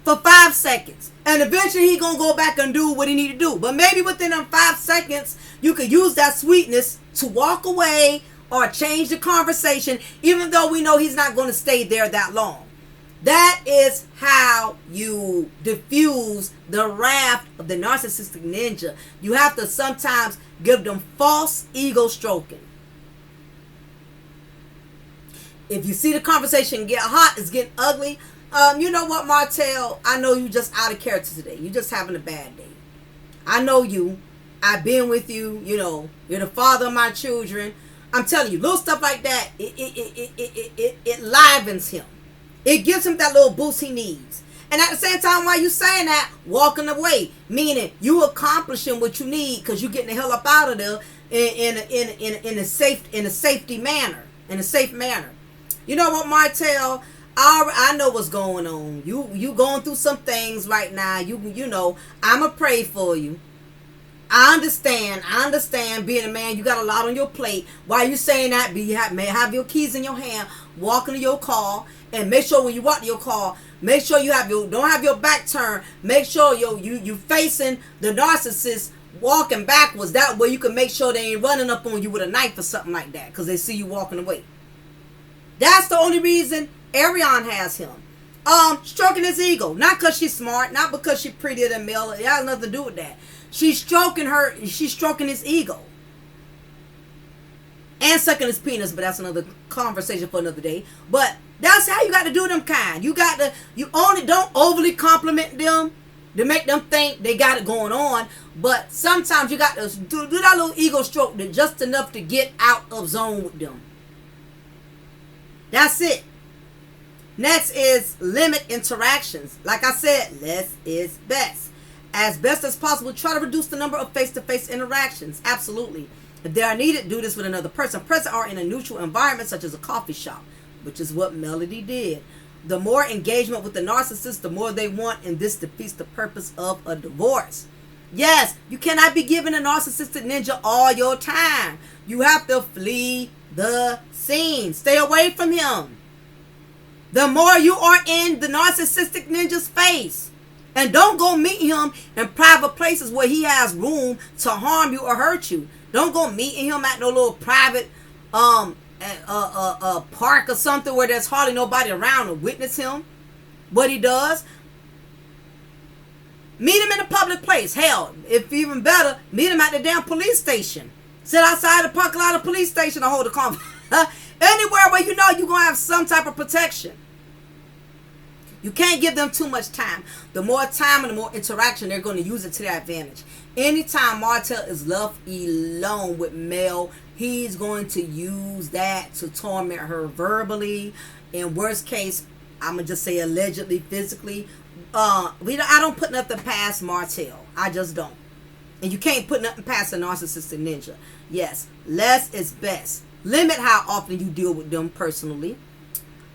for 5 seconds. And eventually he going to go back and do what he need to do. But maybe within them 5 seconds, you could use that sweetness to walk away or change the conversation, even though we know he's not going to stay there that long. That is how you diffuse the wrath of the narcissistic ninja. You have to sometimes give them false ego stroking. If you see the conversation get hot, it's getting ugly, you know what, Martel? I know you just out of character today. You just having a bad day. I know you. I've been with you. You're the father of my children. I'm telling you, little stuff like that, it livens him. It gives him that little boost he needs. And at the same time, while you saying that, walking away, meaning you accomplishing what you need because you're getting the hell up out of there in a safe manner. You know what, Martel? I know what's going on. You going through some things right now. You know, I'ma pray for you. I understand being a man, you got a lot on your plate. While you saying that, may have your keys in your hand, walk into your car, and make sure when you walk to your car, make sure don't have your back turned. Make sure you facing the narcissist walking backwards. That way you can make sure they ain't running up on you with a knife or something like that, because they see you walking away. That's the only reason Ariane has him. Stroking his ego. Not because she's smart, not because she's prettier than Mel. It has nothing to do with that. She's stroking his ego. And sucking his penis, but that's another conversation for another day. But that's how you got to do them kind. You only don't overly compliment them to make them think they got it going on. But sometimes you got to do that little ego stroke just enough to get out of zone with them. That's it. Next is limit interactions. Like I said, less is best. As best as possible, try to reduce the number of face-to-face interactions. Absolutely. If they are needed, do this with another person. Present or in a neutral environment, such as a coffee shop, which is what Melody did. The more engagement with the narcissist, the more they want, and this defeats the purpose of a divorce. Yes, you cannot be giving a narcissistic ninja all your time. You have to flee the scene. Stay away from him. The more you are in the narcissistic ninja's face, and don't go meet him in private places where he has room to harm you or hurt you. Don't go meeting him at no little private park or something where there's hardly nobody around to witness him, what he does. Meet him in a public place. Hell, if even better, meet him at the damn police station. Sit outside the parking lot of the police station to hold a conversation. Anywhere where you know you're going to have some type of protection. You can't give them too much time. The more time and the more interaction, they're going to use it to their advantage. Anytime Martel is left alone with Mel, he's going to use that to torment her verbally. In worst case, I'm going to just say allegedly, physically. I don't put nothing past Martel. I just don't. And you can't put nothing past a narcissistic ninja. Yes, less is best. Limit how often you deal with them personally.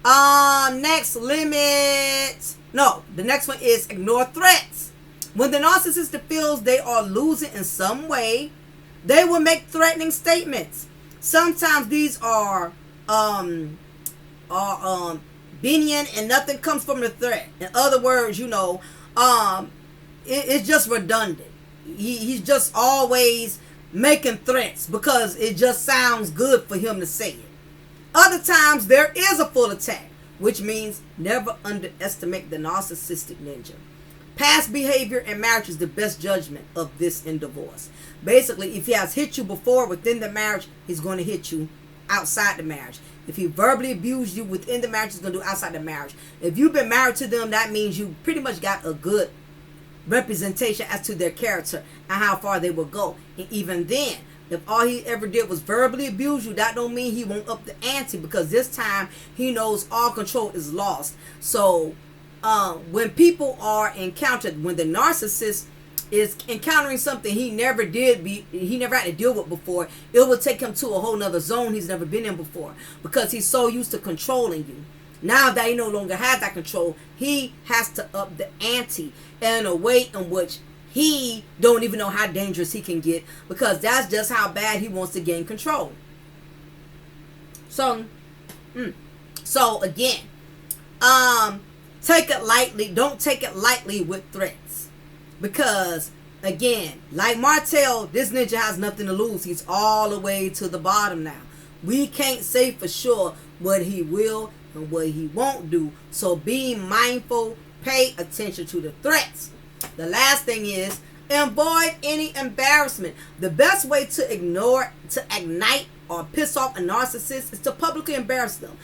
Next, limit. No, the next one is ignore threats. When the narcissist feels they are losing in some way, they will make threatening statements. Sometimes these are benign and nothing comes from the threat. In other words, it's just redundant. He's just always making threats because it just sounds good for him to say it. Other times there is a full attack, which means never underestimate the narcissistic ninja. Past behavior in marriage is the best judgment of this in divorce. Basically, if he has hit you before within the marriage, he's going to hit you outside the marriage. If he verbally abused you within the marriage, he's going to do outside the marriage. If you've been married to them, that means you pretty much got a good representation as to their character and how far they will go. And even then, if all he ever did was verbally abuse you, that don't mean he won't up the ante, because this time he knows all control is lost. So when people are encountered, when the narcissist is encountering something he never had to deal with before, it will take him to a whole nother zone he's never been in before, because he's so used to controlling you. Now that he no longer has that control, he has to up the ante in a way in which he don't even know how dangerous he can get, because that's just how bad he wants to gain control. So again, take it lightly. Don't take it lightly with threats, because again, like Martel, this ninja has nothing to lose. He's all the way to the bottom now. We can't say for sure what he will and what he won't do. So be mindful. Pay attention to the threats. The last thing is avoid any embarrassment. The best way to ignite or piss off a narcissist is to publicly embarrass them.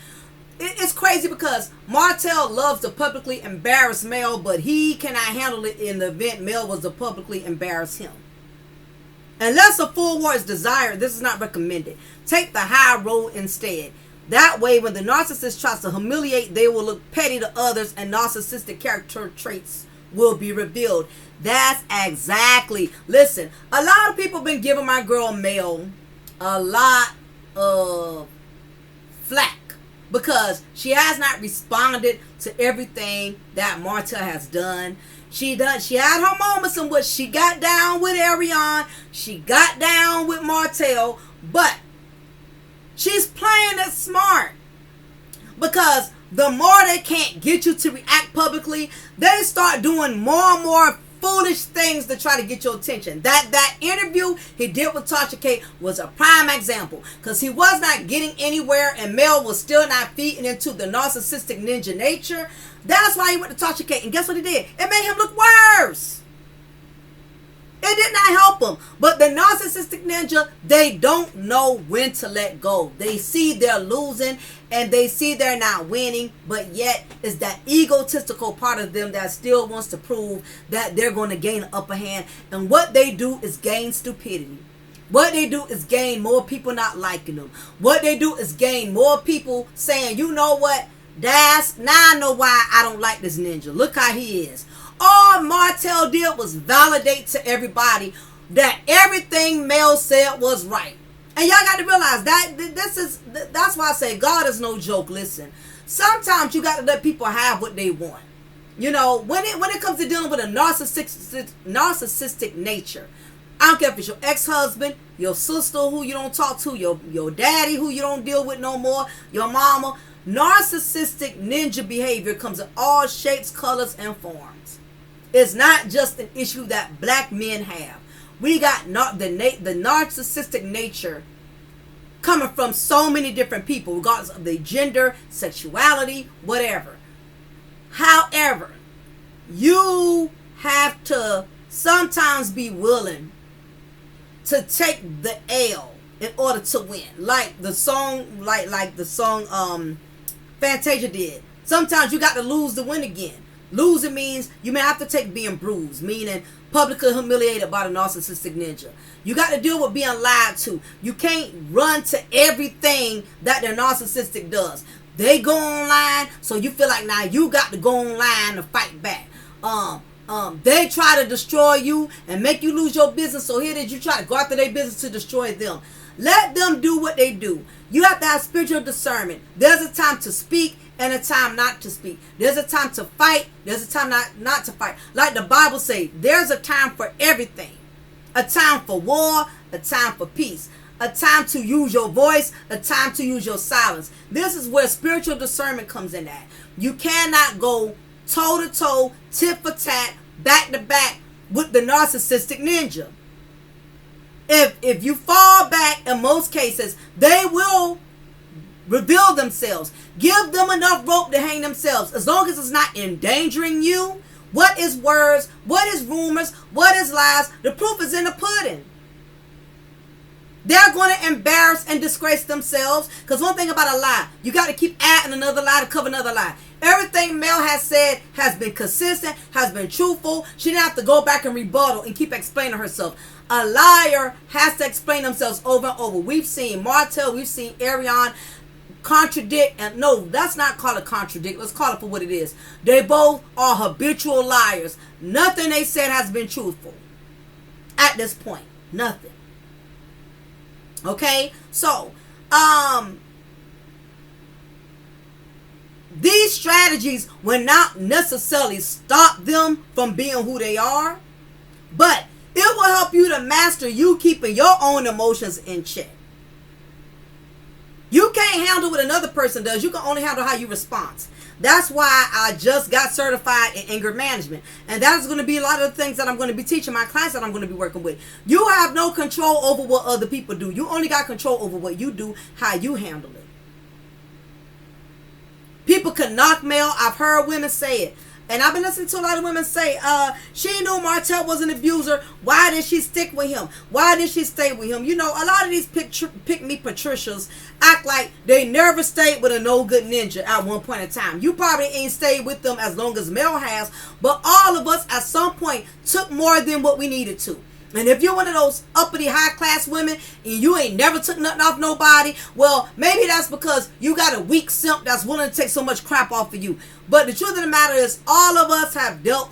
It's crazy because Martel loves to publicly embarrass Mel, but he cannot handle it in the event Mel was to publicly embarrass him. Unless a full war is desired, this is not recommended. Take the high road instead. That way, when the narcissist tries to humiliate, they will look petty to others and narcissistic character traits will be revealed. That's exactly. Listen, a lot of people been giving my girl Mel a lot of flack because she has not responded to everything that Martel has done. She had her moments in which she got down with Ariane, she got down with Martel, but she's playing it smart, because the more they can't get you to react publicly, they start doing more and more foolish things to try to get your attention. That interview he did with Tasha K was a prime example, because he was not getting anywhere and Mel was still not feeding into the narcissistic ninja nature. That's why he went to Tasha K, and guess what he did? It made him look worse. It did not help him. But the narcissistic ninja, they don't know when to let go. They see they're losing and they see they're not winning, but yet it's that egotistical part of them that still wants to prove that they're going to gain an upper hand. And what they do is gain stupidity. What they do is gain more people not liking them. What they do is gain more people saying, you know what, now I know why I don't like this ninja. Look how he is. All Martel did was validate to everybody that everything Mel said was right. And y'all got to realize that that's why I say God is no joke. Listen, sometimes you got to let people have what they want. You know, when it comes to dealing with a narcissistic nature, I don't care if it's your ex-husband, your sister who you don't talk to, your daddy who you don't deal with no more, your mama. Narcissistic ninja behavior comes in all shapes, colors, and forms. It's not just an issue that black men have. We got the narcissistic nature coming from so many different people, regardless of their gender, sexuality, whatever. However, you have to sometimes be willing to take the L in order to win. Like the song, Fantasia did. Sometimes you got to lose to win again. Losing means you may have to take being bruised, meaning publicly humiliated by the narcissistic ninja. You got to deal with being lied to. You can't run to everything that the narcissistic does. They go online, so you feel like now you got to go online to fight back. They try to destroy you and make you lose your business, so here it is, you try to go after their business to destroy them. Let them do what they do. You have to have spiritual discernment. There's a time to speak and a time not to speak. There's a time to fight. There's a time not to fight. Like the Bible says, there's a time for everything. A time for war, a time for peace. A time to use your voice, a time to use your silence. This is where spiritual discernment comes in at. You cannot go toe to toe, tit for tat, back to back with the narcissistic ninja. If you fall back, in most cases, they will reveal themselves. Give them enough rope to hang themselves. As long as it's not endangering you. What is words? What is rumors? What is lies? The proof is in the pudding. They're going to embarrass and disgrace themselves. Because one thing about a lie, you got to keep adding another lie to cover another lie. Everything Mel has said has been consistent, has been truthful. She didn't have to go back and rebuttal and keep explaining herself. A liar has to explain themselves over and over. We've seen Martel, we've seen Ariane contradict, and no, let's not call it contradict. Let's call it for what it is. They both are habitual liars. Nothing they said has been truthful at this point. Nothing. Okay, so these strategies will not necessarily stop them from being who they are, but it will help you to master you keeping your own emotions in check. You can't handle what another person does. You can only handle how you respond. That's why I just got certified in anger management. And that is going to be a lot of the things that I'm going to be teaching my clients that I'm going to be working with. You have no control over what other people do. You only got control over what you do, how you handle it. People can knock Mel. I've heard women say it. And I've been listening to a lot of women say, she knew Martel was an abuser. Why did she stick with him? Why did she stay with him? You know, a lot of these pick-me Patricias act like they never stayed with a no-good ninja at one point in time. You probably ain't stayed with them as long as Mel has, but all of us at some point took more than what we needed to. And if you're one of those uppity high-class women and you ain't never took nothing off nobody, well, maybe that's because you got a weak simp that's willing to take so much crap off of you. But the truth of the matter is, all of us have dealt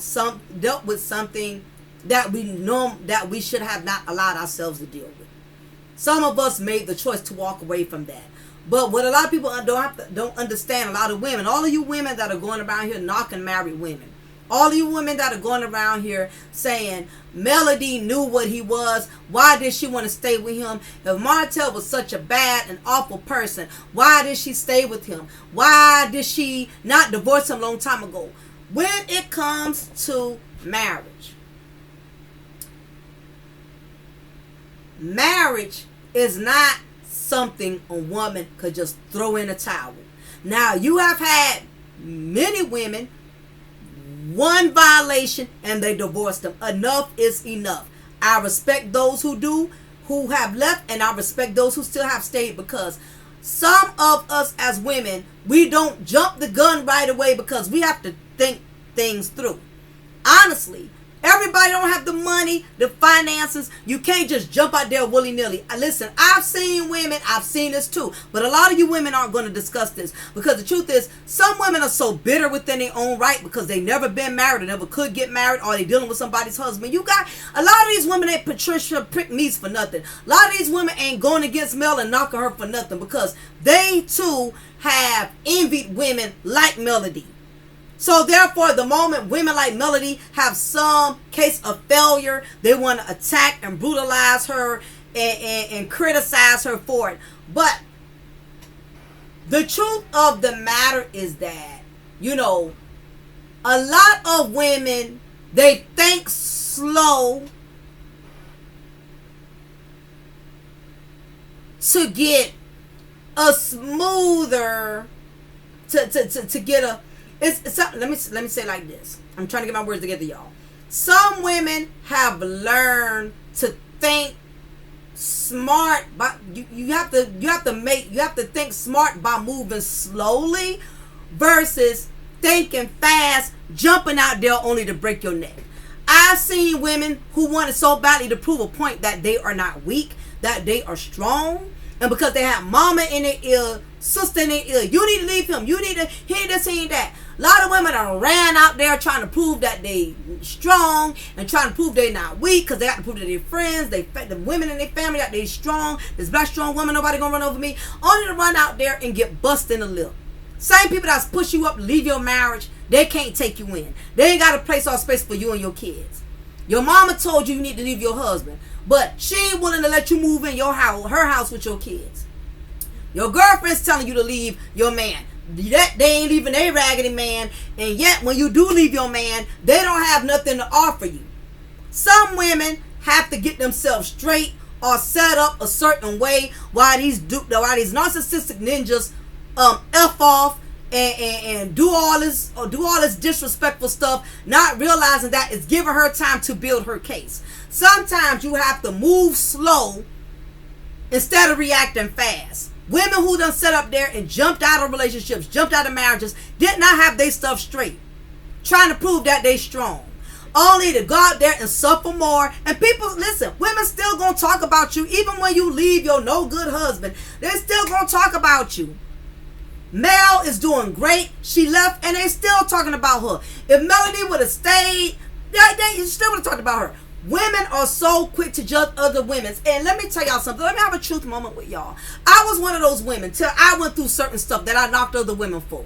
with something that we know that we should have not allowed ourselves to deal with. Some of us made the choice to walk away from that. But what a lot of people don't understand, a lot of women, all of you women that are going around here knocking married women, all of you women that are going around here saying Melody knew what he was, why did she want to stay with him? If Martel was such a bad and awful person, why did she stay with him? Why did she not divorce him a long time ago? When it comes to marriage, marriage is not something a woman could just throw in a towel. Now, you have had many women, one violation and they divorced them. Enough is enough. I respect those who have left, and I respect those who still have stayed, because some of us as women, we don't jump the gun right away because we have to think things through. Honestly, everybody don't have the money, the finances. You can't just jump out there willy-nilly. Listen, I've seen women, I've seen this too, but a lot of you women aren't going to discuss this, because the truth is, some women are so bitter within their own right because they never been married or never could get married, or they dealing with somebody's husband. You got a lot of these women ain't Patricia prick me's for nothing. A lot of these women ain't going against Mel and knocking her for nothing, because they too have envied women like Melody. So therefore, the moment women like Melody have some case of failure, they want to attack and brutalize her and criticize her for it. But the truth of the matter is that, you know, a lot of women, they think slow to get a smoother, to get a... let me say it like this. I'm trying to get my words together, y'all. Some women have learned to think smart, but you have to think smart by moving slowly versus thinking fast, jumping out there only to break your neck. I've seen women who wanted so badly to prove a point that they are not weak, that they are strong, and because they have mama in their ear, sister in their ear, you need to leave him, you need to, he ain't this, he ain't that. A lot of women are ran out there trying to prove that they strong and trying to prove they not weak because they got to prove to their friends, the women in their family that they strong. This black strong woman, nobody gonna run over me. Only to run out there and get busted in the lip. Same people that's push you up, leave your marriage, they can't take you in. They ain't got a place or space for you and your kids. Your mama told you need to leave your husband, but she ain't willing to let you move in your house, her house with your kids. Your girlfriend's telling you to leave your man. That they ain't leaving a raggedy man, and yet when you do leave your man, they don't have nothing to offer you. Some women have to get themselves straight or set up a certain way while these narcissistic ninjas f off and do all this disrespectful stuff, not realizing that it's giving her time to build her case. Sometimes you have to move slow instead of reacting fast. Women who done set up there and jumped out of relationships, jumped out of marriages, did not have their stuff straight, trying to prove that they strong, only to go out there and suffer more. And people, listen, women still gonna talk about you even when you leave your no good husband. They're still gonna talk about you. Mel is doing great. She left and they still talking about her. If Melody would have stayed, they still would have talked about her. Women are so quick to judge other women. And let me tell y'all something. Let me have a truth moment with y'all. I was one of those women till I went through certain stuff that I knocked other women for.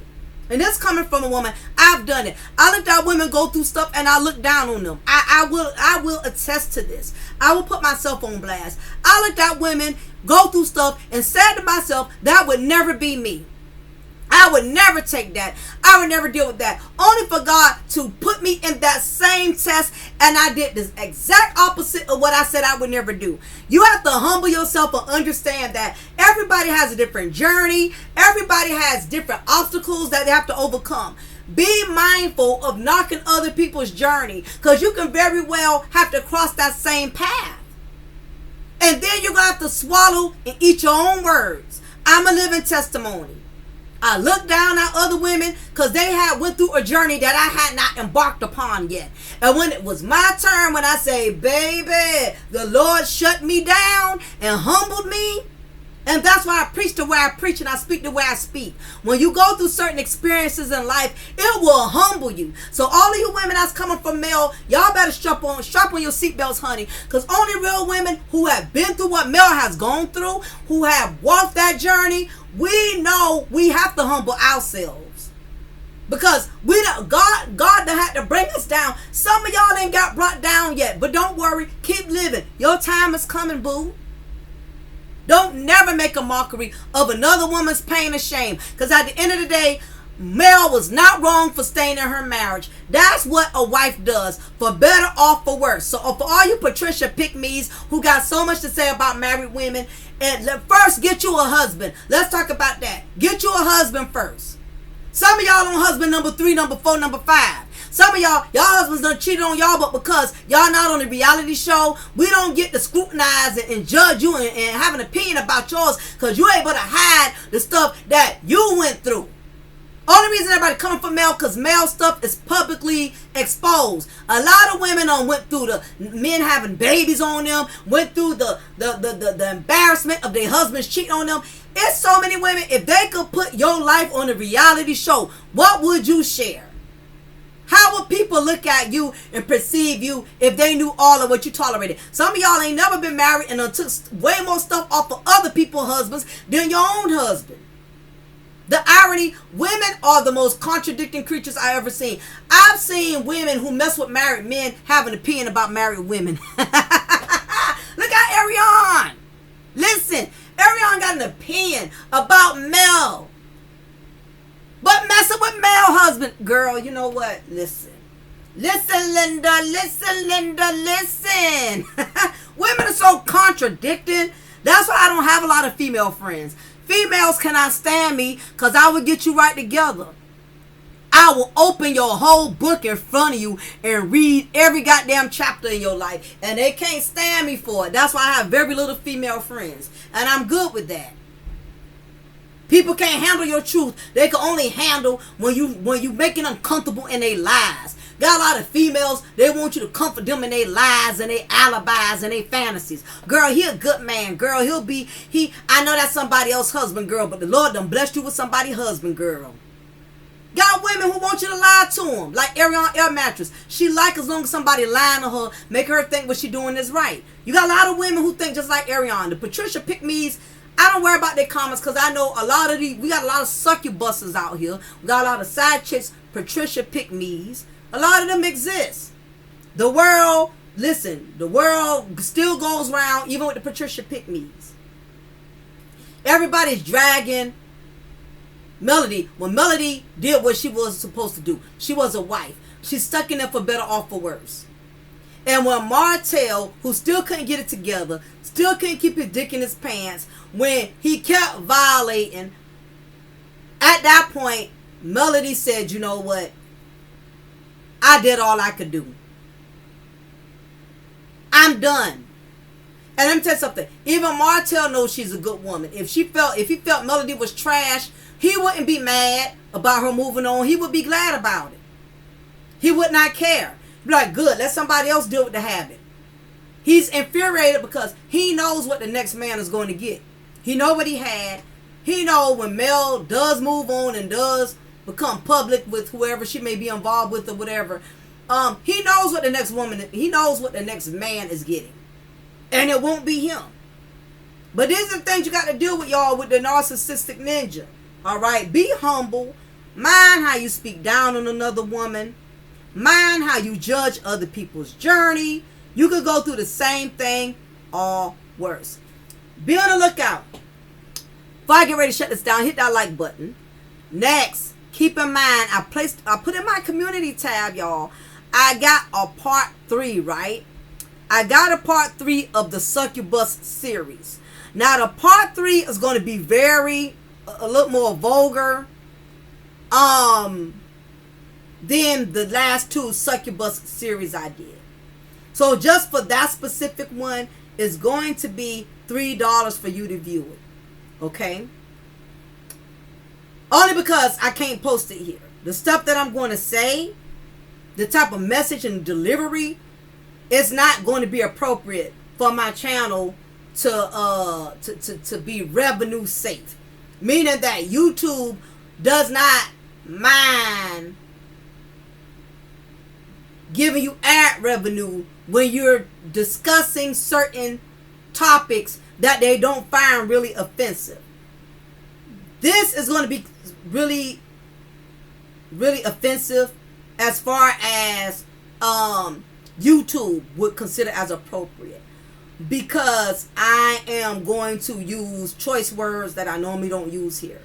And this coming from a woman, I've done it. I looked at women go through stuff and I look down on them. I will attest to this. I will put myself on blast. I looked at women go through stuff and said to myself, that would never be me. I would never take that. I would never deal with that. Only for God to put me in that same test, and I did this exact opposite of what I said I would never do. You have to humble yourself and understand that everybody has a different journey. Everybody has different obstacles that they have to overcome. Be mindful of knocking other people's journey, because you can very well have to cross that same path. And then you're going to have to swallow and eat your own words. I'm a living testimony. I looked down at other women because they had went through a journey that I had not embarked upon yet. And when it was my turn, when I say, baby, the Lord shut me down and humbled me. And that's why I preach the way I preach and I speak the way I speak. When you go through certain experiences in life, it will humble you. So all of you women that's coming from Mel, y'all better strap on your seatbelts, honey. Because only real women who have been through what Mel has gone through, who have walked that journey, we know we have to humble ourselves. Because we don't, God that had to bring us down. Some of y'all ain't got brought down yet. But don't worry, keep living. Your time is coming, boo. Don't never make a mockery of another woman's pain or shame. Because at the end of the day, Mel was not wrong for staying in her marriage. That's what a wife does, for better or for worse. So for all you Patricia pick-me's who got so much to say about married women, and first get you a husband. Let's talk about that. Get you a husband first. Some of y'all on husband number 3, number 4, number 5. Some of y'all husbands done cheated on y'all, but because y'all not on a reality show, we don't get to scrutinize and judge you and have an opinion about yours because you able to hide the stuff that you went through. Only reason everybody coming for Mel because Mel stuff is publicly exposed. A lot of women went through the men having babies on them, went through the embarrassment of their husbands cheating on them. It's so many women. If they could put your life on a reality show, what would you share? How would people look at you and perceive you if they knew all of what you tolerated? Some of y'all ain't never been married and took way more stuff off of other people's husbands than your own husband. The irony, women are the most contradicting creatures I ever seen. I've seen women who mess with married men have an opinion about married women. Look at Ariane. Listen, Ariane got an opinion about Mel. But messing with Mel husband. Girl, you know what? Listen. Listen, Linda. Listen, Linda. Listen. Women are so contradicting. That's why I don't have a lot of female friends. Females cannot stand me because I would get you right together. God will open your whole book in front of you and read every goddamn chapter in your life. And they can't stand me for it. That's why I have very little female friends. And I'm good with that. People can't handle your truth. They can only handle when you making them comfortable in their lies. Got a lot of females, they want you to comfort them in their lies and their alibis and their fantasies. Girl, he a good man. Girl, I know that's somebody else's husband, girl, but the Lord done blessed you with somebody's husband, girl. Got women who want you to lie to them, like Ariana Air Mattress. She like as long as somebody lying to her, make her think what she doing is right. You got a lot of women who think just like Ariana. The Patricia Pick-me's, I don't worry about their comments because I know we got a lot of succubuses out here. We got a lot of side chicks, Patricia Pick-me's. A lot of them exist. The world still goes round even with the Patricia Pick-me's. Everybody's dragging Melody. When Melody did what she was supposed to do, she was a wife. She's stuck in there for better or for worse. And when Martel, who still couldn't get it together, still couldn't keep his dick in his pants, when he kept violating, at that point, Melody said, you know what? I did all I could do. I'm done. And let me tell you something. Even Martel knows she's a good woman. If he felt Melody was trash, he wouldn't be mad about her moving on. He would be glad about it. He would not care. He'd be like, good, let somebody else deal with the habit. He's infuriated because he knows what the next man is going to get. He know what he had. He know when Mel does move on and does become public with whoever she may be involved with or whatever. He knows what the next man is getting. And it won't be him. But these are the things you got to deal with, y'all, with the narcissistic ninja. All right? Be humble. Mind how you speak down on another woman. Mind how you judge other people's journey. You could go through the same thing or worse. Be on the lookout. Before I get ready to shut this down, hit that like button. Next, keep in mind, I put in my community tab, y'all. I got a part 3, right? I got a part 3 of the Succubus series. Now, the part 3 is going to be a little more vulgar than the last 2 Succubus series I did. So just for that specific one, it's going to be $3 for you to view it. Okay? Only because I can't post it here. The stuff that I'm going to say, the type of message and delivery, it's not going to be appropriate for my channel to be revenue safe. Meaning that YouTube does not mind giving you ad revenue when you're discussing certain topics that they don't find really offensive. This is going to be really, really offensive as far as YouTube would consider as appropriate, because I am going to use choice words that I normally don't use here.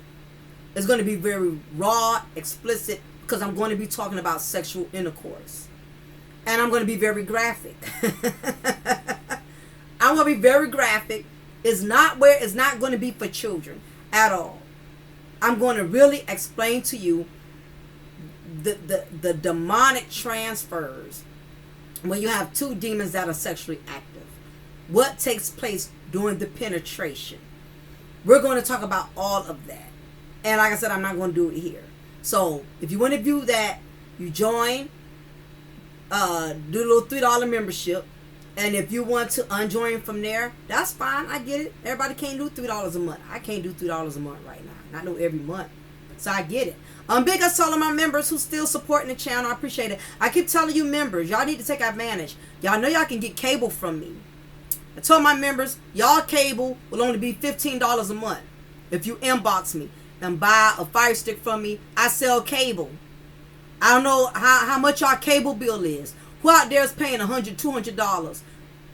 It's going to be very raw, explicit, because I'm going to be talking about sexual intercourse. And I'm going to be very graphic. I'm going to be very graphic. It's not going to be for children at all. I'm going to really explain to you the demonic transfers when you have 2 demons that are sexually active. What takes place during the penetration. We're going to talk about all of that. And like I said, I'm not going to do it here. So if you want to view that, you join, do a little $3 membership. And if you want to unjoin from there, that's fine. I get it. Everybody can't do $3 a month. I can't do $3 a month right now. Not no every month. So I get it. Big ups to all of my members who still supporting the channel. I appreciate it. I keep telling you members, y'all need to take advantage. Y'all know y'all can get cable from me. I told my members, y'all cable will only be $15 a month. If you inbox me and buy a Fire Stick from me, I sell cable. I don't know how much our cable bill is. Who out there is paying $100, $200?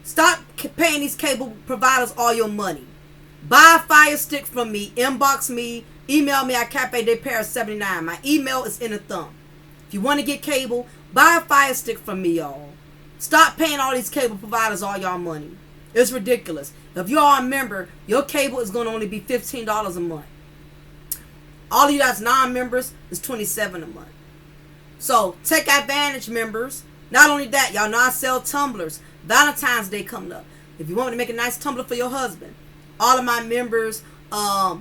Stop paying these cable providers all your money. Buy a Fire Stick from me. Inbox me. Email me at CafeDeParis79. My email is in the thumb. If you want to get cable, buy a Fire Stick from me, y'all. Stop paying all these cable providers all y'all money. It's ridiculous. If you are a member, your cable is going to only be $15 a month. All of you that's non-members is $27 a month. So take advantage, members. Not only that, y'all know I sell tumblers. Valentine's Day coming up. If you want me to make a nice tumbler for your husband, all of my members,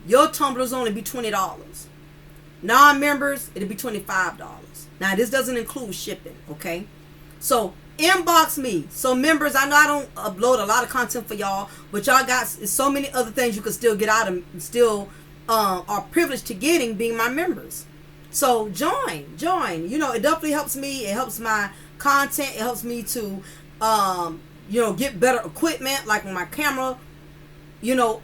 your tumblers only be $20. Non-members, it'll be $25. Now this doesn't include shipping, okay? So inbox me. So members, I know I don't upload a lot of content for y'all, but y'all got so many other things you can still get out of, still are privileged to getting being my members. So join. You know, it definitely helps me. It helps my content. It helps me to, you know, get better equipment. Like when my camera, you know,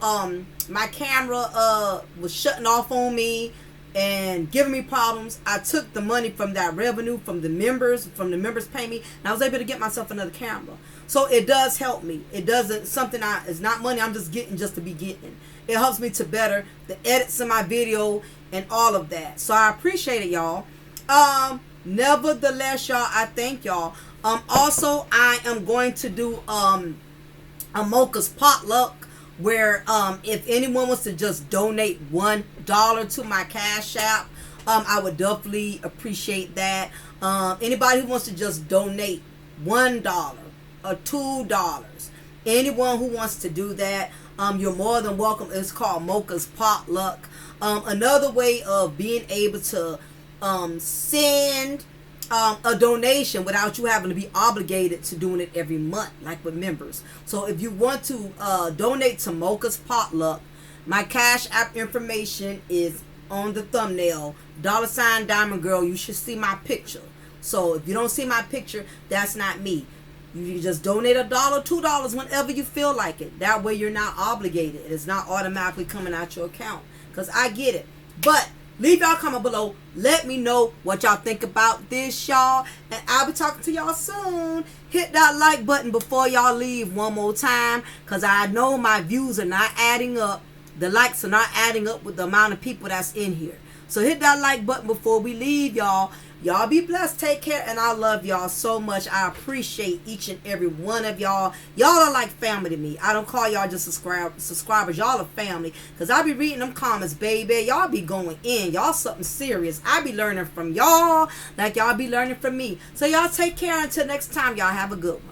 my camera was shutting off on me and giving me problems. I took the money from that revenue from the members pay me, and I was able to get myself another camera. So it does help me. It doesn't it's not money I'm just getting just to be getting. It helps me to better the edits of my video and all of that. So I appreciate it, y'all. Nevertheless, y'all, I thank y'all. Also, I am going to do a Mocha's potluck, where if anyone wants to just donate $1 to my Cash App, I would definitely appreciate that. Anybody who wants to just donate $1 or $2, anyone who wants to do that, you're more than welcome. It's called Mocha's potluck. Another way of being able to send a donation without you having to be obligated to doing it every month, like with members. So if you want to donate to Mocha's potluck, my Cash App information is on the thumbnail. $ Diamond Girl. You should see my picture. So if you don't see my picture, that's not me. You just donate $1, $2 whenever you feel like it. That way you're not obligated. It's not automatically coming out your account. Because I get it. But leave y'all comment below. Let me know what y'all think about this, y'all. And I'll be talking to y'all soon. Hit that like button before y'all leave one more time. Because I know my views are not adding up. The likes are not adding up with the amount of people that's in here. So hit that like button before we leave, y'all. Y'all be blessed. Take care. And I love y'all so much. I appreciate each and every one of y'all. Y'all are like family to me. I don't call y'all just subscribers. Y'all are family. Because I be reading them comments, baby. Y'all be going in. Y'all something serious. I be learning from y'all like y'all be learning from me. So y'all take care. Until next time, y'all have a good one.